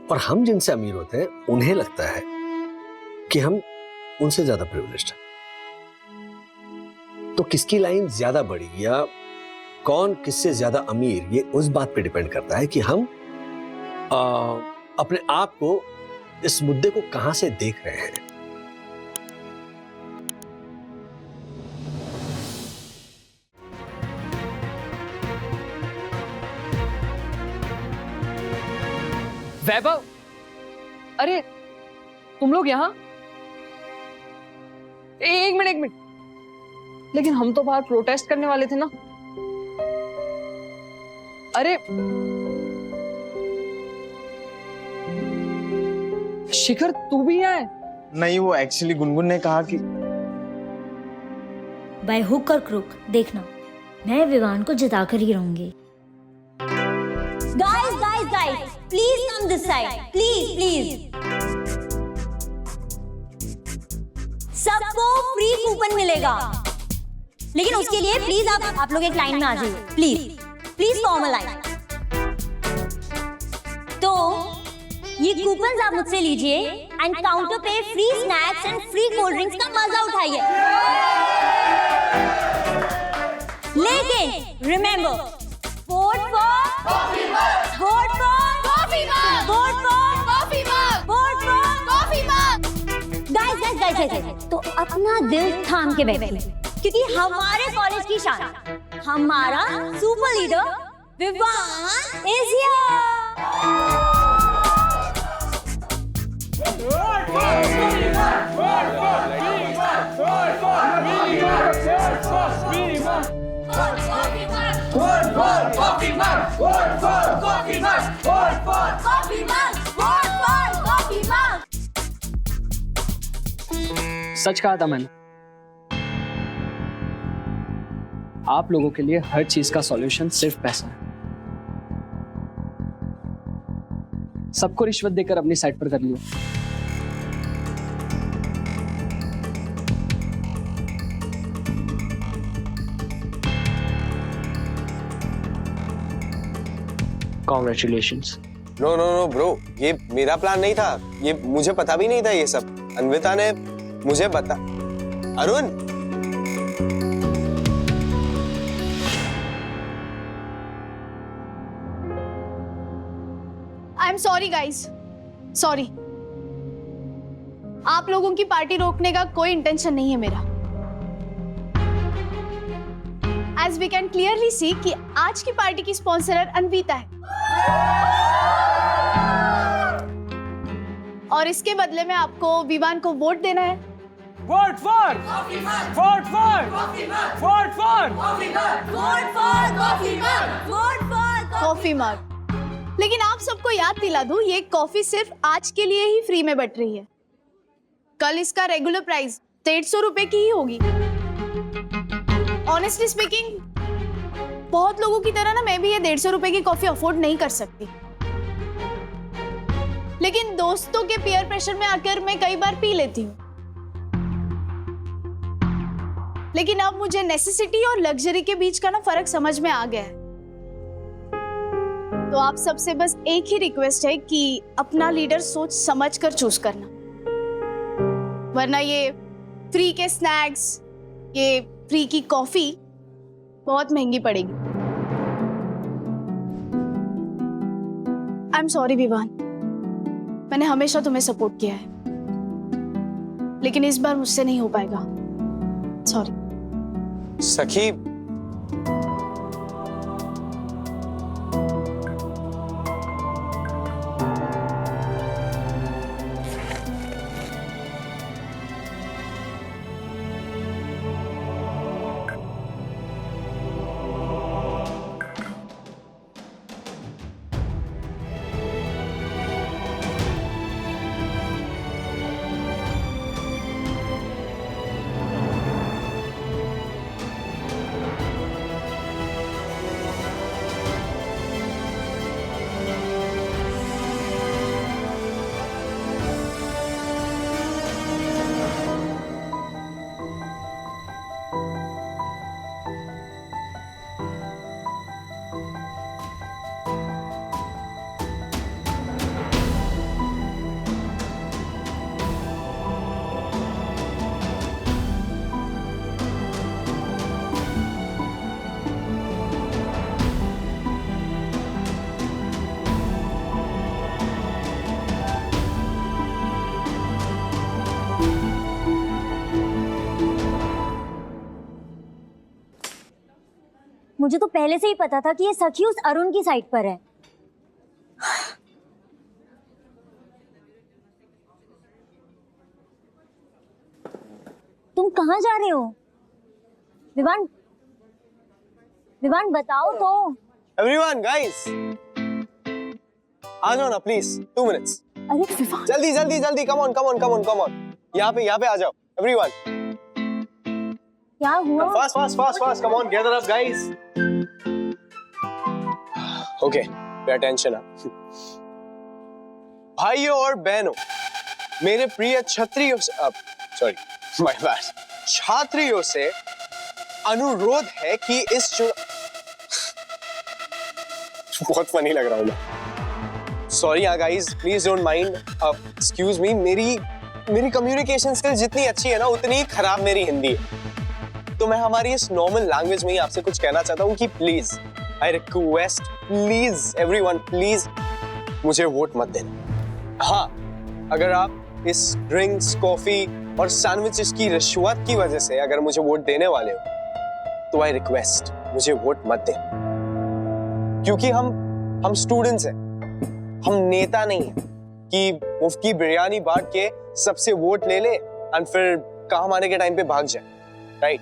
और हम जिनसे अमीर होते हैं उन्हें लगता है कि हम उनसे ज्यादा प्रिविलेज्ड हैं। तो किसकी लाइन ज्यादा बड़ी या कौन किससे ज्यादा अमीर, ये उस बात पे डिपेंड करता है कि हम अपने आप को, इस मुद्दे को कहां से देख रहे हैं। वैभव, अरे तुम लोग यहाँ? एक मिनट, लेकिन हम तो बाहर प्रोटेस्ट करने वाले थे ना। अरे शिखर तू भी है? नहीं, वो एक्चुअली गुनगुन ने कहा कि बाय हुक और क्रुक देखना, मैं विवान को जिताकर ही रहूंगी। Guys guys guys, please come this side, please please. सबको फ्री कूपन मिलेगा, लेकिन उसके लिए प्लीज आप लोग एक लाइन में आ जाइए, please please form a line. तो ये कूपन आप मुझसे लीजिए एंड काउंटर पे free snacks and free cold drinks का मजा उठाइए। लेकिन remember, vote for coffee mug, vote for coffee mug, vote for coffee mug, vote for coffee mug. Guys guys guys, तो अपना दिल थाम के बैठिए, क्योंकि हमारे कॉलेज की शान, हमारा super leader Vivaan is here. सच कहा था मैंने, आप लोगों के लिए हर चीज का सॉल्यूशन सिर्फ पैसा है। सबको रिश्वत देकर अपनी साइड पर कर लियो। Congratulations. No no no bro, ये मेरा प्लान नहीं था, ये मुझे पता भी नहीं था ये सब। अन्विता ने मुझे बता। अरुण, आई एम सॉरी गाइस, सॉरी। आप लोगों की पार्टी रोकने का कोई इंटेंशन नहीं है मेरा। As we can clearly see कि आज की पार्टी की स्पॉन्सरर अन्विता है, और इसके बदले में आपको विवान को वोट देना है। Vote for coffee mug, vote for coffee mug, vote for coffee mug, vote for coffee mug, vote for coffee मग। लेकिन आप सबको याद दिला दूं, ये कॉफी सिर्फ आज के लिए ही फ्री में बट रही है। कल इसका रेगुलर प्राइस 150 रुपए की ही होगी। ऑनेस्टली स्पीकिंग, बहुत लोगों की तरह ना मैं भी ये 150 रुपए की कॉफी अफोर्ड नहीं कर सकती, लेकिन दोस्तों के पीयर प्रेशर में आकर मैं कई बार पी लेती हूँ। लेकिन अब मुझे नेसेसिटी और लग्जरी के बीच का ना फर्क समझ में आ गया है। तो आप सबसे बस एक ही रिक्वेस्ट है कि अपना लीडर सोच समझ कर चूज करना, वरना ये फ्री के स्नैक्स, ये फ्री की कॉफी बहुत महंगी पड़ेगी। आई एम सॉरी विवान, मैंने हमेशा तुम्हें सपोर्ट किया है, लेकिन इस बार मुझसे नहीं हो पाएगा। सॉरी। सखी, मुझे तो पहले से ही पता था कि ये सखी उस अरुण की साइड पर है। तुम कहाँ जा रहे हो? विवान, विवान बताओ तो। एवरीवन गाइस, आ जाओ ना प्लीज, 2 मिनट्स। अरे विवान, जल्दी जल्दी जल्दी, come on come on come on come on, यहाँ पे आ जाओ एवरीवन। क्या हुआ? Fast fast fast fast, come on, gather up guys. Okay, pay attention up. भाइयों और बहनों, मेरे प्रिय छात्रियों से, सॉरी माय बैड, छात्रियों से अनुरोध है कि इस बहुत फनी लग रहा हूं मैं, sorry guys, please don't mind, excuse me. मेरी कम्युनिकेशन स्किल जितनी अच्छी है ना, उतनी ही खराब मेरी हिंदी है। तो मैं हमारी इस नॉर्मल लैंग्वेज में ही आपसे कुछ कहना चाहता हूँ कि please, I request, please everyone, please मुझे वोट मत देना। हाँ, अगर आप इस ड्रिंक्स, कॉफी और सैंडविचेस की रिश्वत की वजह से अगर मुझे वोट देने वाले हो, तो आई रिक्वेस्ट, मुझे वोट मत देना। क्योंकि हम स्टूडेंट्स हैं, हम नेता नहीं हैं कि मुफ्त की बिरयानी बांट के सबसे वोट ले ले और फिर काम आने के टाइम पे भाग जाए, राइट?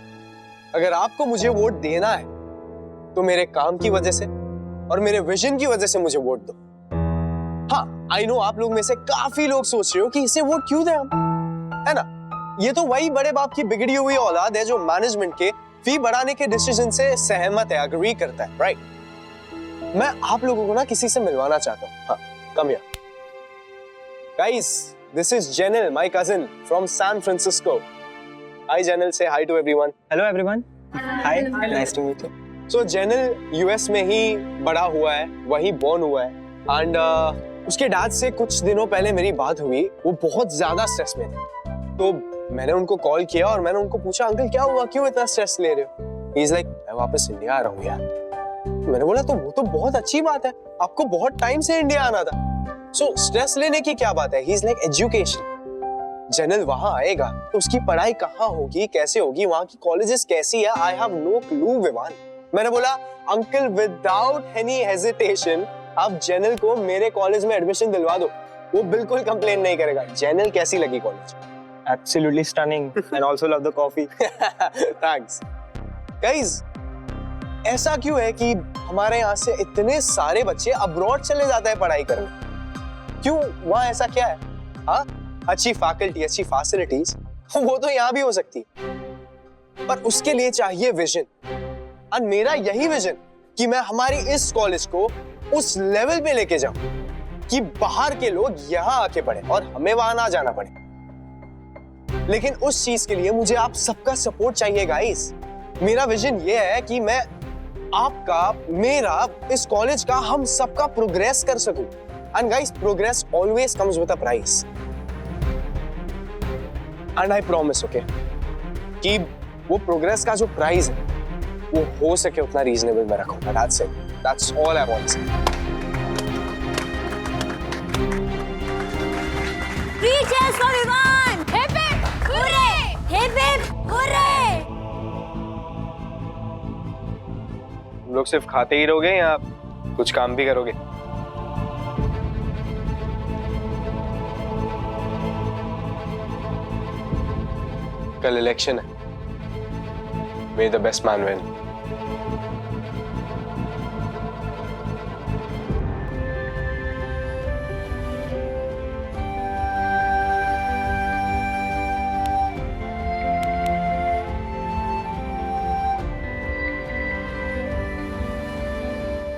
अगर आपको मुझे वोट देना है तो मेरे काम की वजह से और मेरे विजन की वजह से मुझे वोट दो। हाँ, आई नो आप लोग में से काफी लोग सोच रहे हो कि इसे वोट क्यों दें हम, है ना? ये तो वही बड़े बाप की बिगड़ी हुई औलाद है जो मैनेजमेंट के फी बढ़ाने के डिसीजन से सहमत है, अग्री करता है, राइट? मैं आप लोगों को ना किसी से मिलवाना चाहता हूँ। हाँ, come here guys, this is Jenil, my cousin from San Francisco. Hi Jenil, say hi to everyone. Hello everyone, hi, nice to meet you. So Jenil US में ही बड़ा हुआ है, वहीं बॉर्न हुआ है, एंड उसके डैड से कुछ दिनों पहले मेरी बात हुई। वो बहुत ज्यादा स्ट्रेस में थे, तो मैंने उनको कॉल किया और मैंने उनको पूछा, अंकल क्या हुआ, क्यों इतना स्ट्रेस ले रहे हो? ही इज लाइक, मैं वापस इंडिया आ रहा हूँ यार। मैंने बोला, तो वो तो बहुत अच्छी बात है, आपको बहुत टाइम से इंडिया आना था, सो स्ट्रेस लेने की क्या बात है? He is like, education. Jenil वहां आएगा तो उसकी पढ़ाई कहाँ होगी, कैसे होगी, वहां की कॉलेजेस कैसी है, I have no clue Vivaan. मैंने बोला, अंकल विदाउट एनी हेजिटेशन आप जेनिल को मेरे कॉलेज में एडमिशन दिलवा दो, वो बिल्कुल कंप्लेन नहीं करेगा। जेनिल कैसी लगी college? Absolutely stunning and also love the coffee. Thanks guys. ऐसा क्यों है कि हमारे यहाँ से इतने सारे बच्चे अब्रॉड चले जाते हैं पढ़ाई करने? क्यों, वहाँ ऐसा क्या है? हाँ, अच्छी फैकल्टी, अच्छी फैसिलिटीज, वो तो यहाँ भी हो सकती है, पर उसके लिए चाहिए विजन। और मेरा यही विजन कि मैं हमारी इस कॉलेज को उस लेवल पे लेके जाऊं कि बाहर के लोग यहाँ आके पढ़े और हमें वहां ना जाना पड़े। लेकिन उस चीज के लिए मुझे आप सबका सपोर्ट चाहिए गाइस। मेरा विजन ये है कि मैं आपका, मेरा, इस कॉलेज का, हम सबका प्रोग्रेस कर सकूं। And guys, progress always comes with a price. And I promise, okay, कि वो प्रोग्रेस का जो प्राइस है वो हो सके उतना रीजनेबल मैं रखूंगा। That's it, that's all I want. Three cheers for Vivan! Hip hip! Hooray! Hip hip! Hooray! तुम लोग सिर्फ खाते ही रहोगे या कुछ काम भी करोगे? कल इलेक्शन है, May the best man win.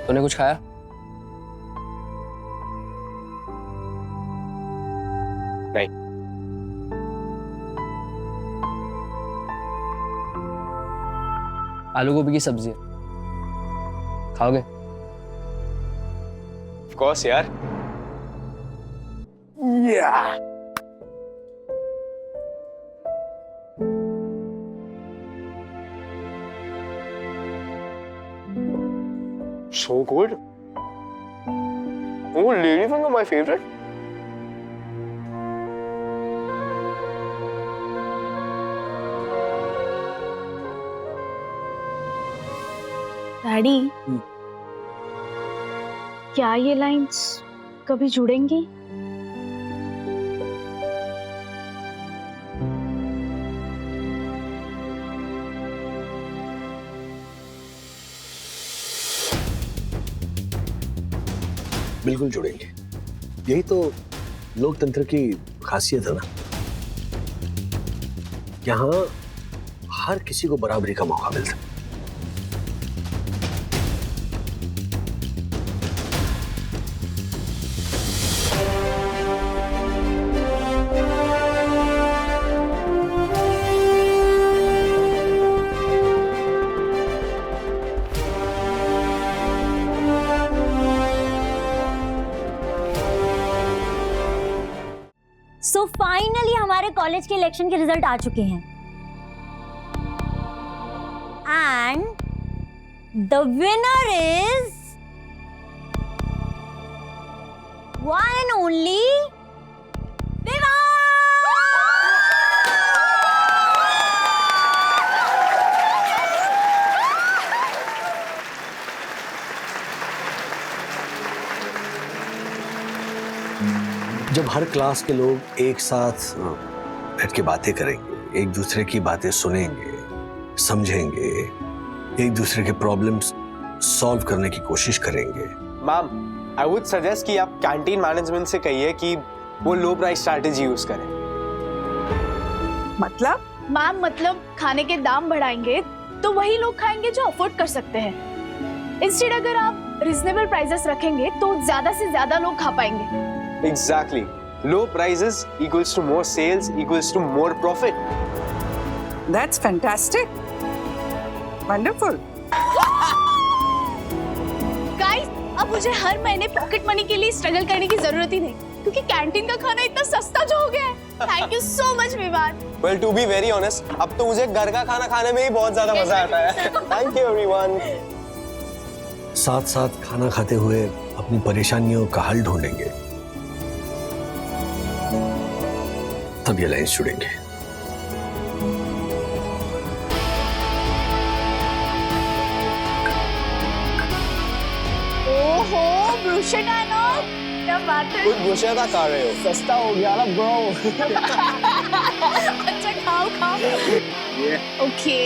तूने कुछ खाया? नहीं। आलू गोभी की सब्जी है, खाओगे? Of course यार। So good. Oh, lady finger, my favorite. Daddy, क्या ये लाइंस कभी जुड़ेंगी? बिल्कुल जुड़ेंगे। यही तो लोकतंत्र की खासियत है ना, यहाँ हर किसी को बराबरी का मौका मिलता है। सो फाइनली हमारे कॉलेज के इलेक्शन के रिजल्ट आ चुके हैं and the winner is one and only जब हर क्लास के लोग एक साथ बैठ के बातें करेंगे, एक दूसरे की बातें सुनेंगे, समझेंगे, एक दूसरे के प्रॉब्लम्स सॉल्व करने की कोशिश करेंगे। मैम, आई वुड सजेस्ट कि आप कैंटीन मैनेजमेंट से कहिए कि वो लो प्राइस स्ट्रैटेजी यूज करें। मतलब मैम मतलब खाने के दाम बढ़ाएंगे तो वही लोग खाएंगे जो अफोर्ड कर सकते हैं। इंस्टेड अगर आप रिजनेबल प्राइसेस रखेंगे तो ज्यादा से ज्यादा लोग खा पाएंगे। Exactly. Low prices equals to more sales equals to more profit. That's fantastic, wonderful. Guys, अब मुझे हर महीने पॉकेट मनी के लिए स्ट्रगल करने की जरूरत ही नहीं, क्योंकि कैंटीन का खाना इतना सस्ता जो हो गया है। Thank you so much Vivaan. Well, to be very honest, अब तो मुझे घर का खाना खाने में ही बहुत ज्यादा मजा आता है। Thank you everyone. साथ साथ खाना खाते हुए अपनी परेशानियों का हल ढूंढेंगे, तब ये लाइन्स जुड़ेंगे। ओहो ब्रुशेटानो, क्या बात है। कुछ बुशेटा खा रहे हो? सस्ता हो गया ना ब्रो। अच्छा खाओ खाओ। ओके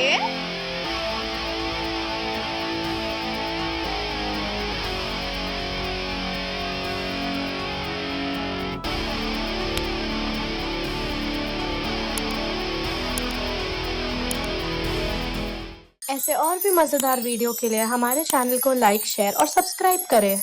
ऐसे और भी मजेदार वीडियो के लिए हमारे चैनल को लाइक, शेयर और सब्सक्राइब करें।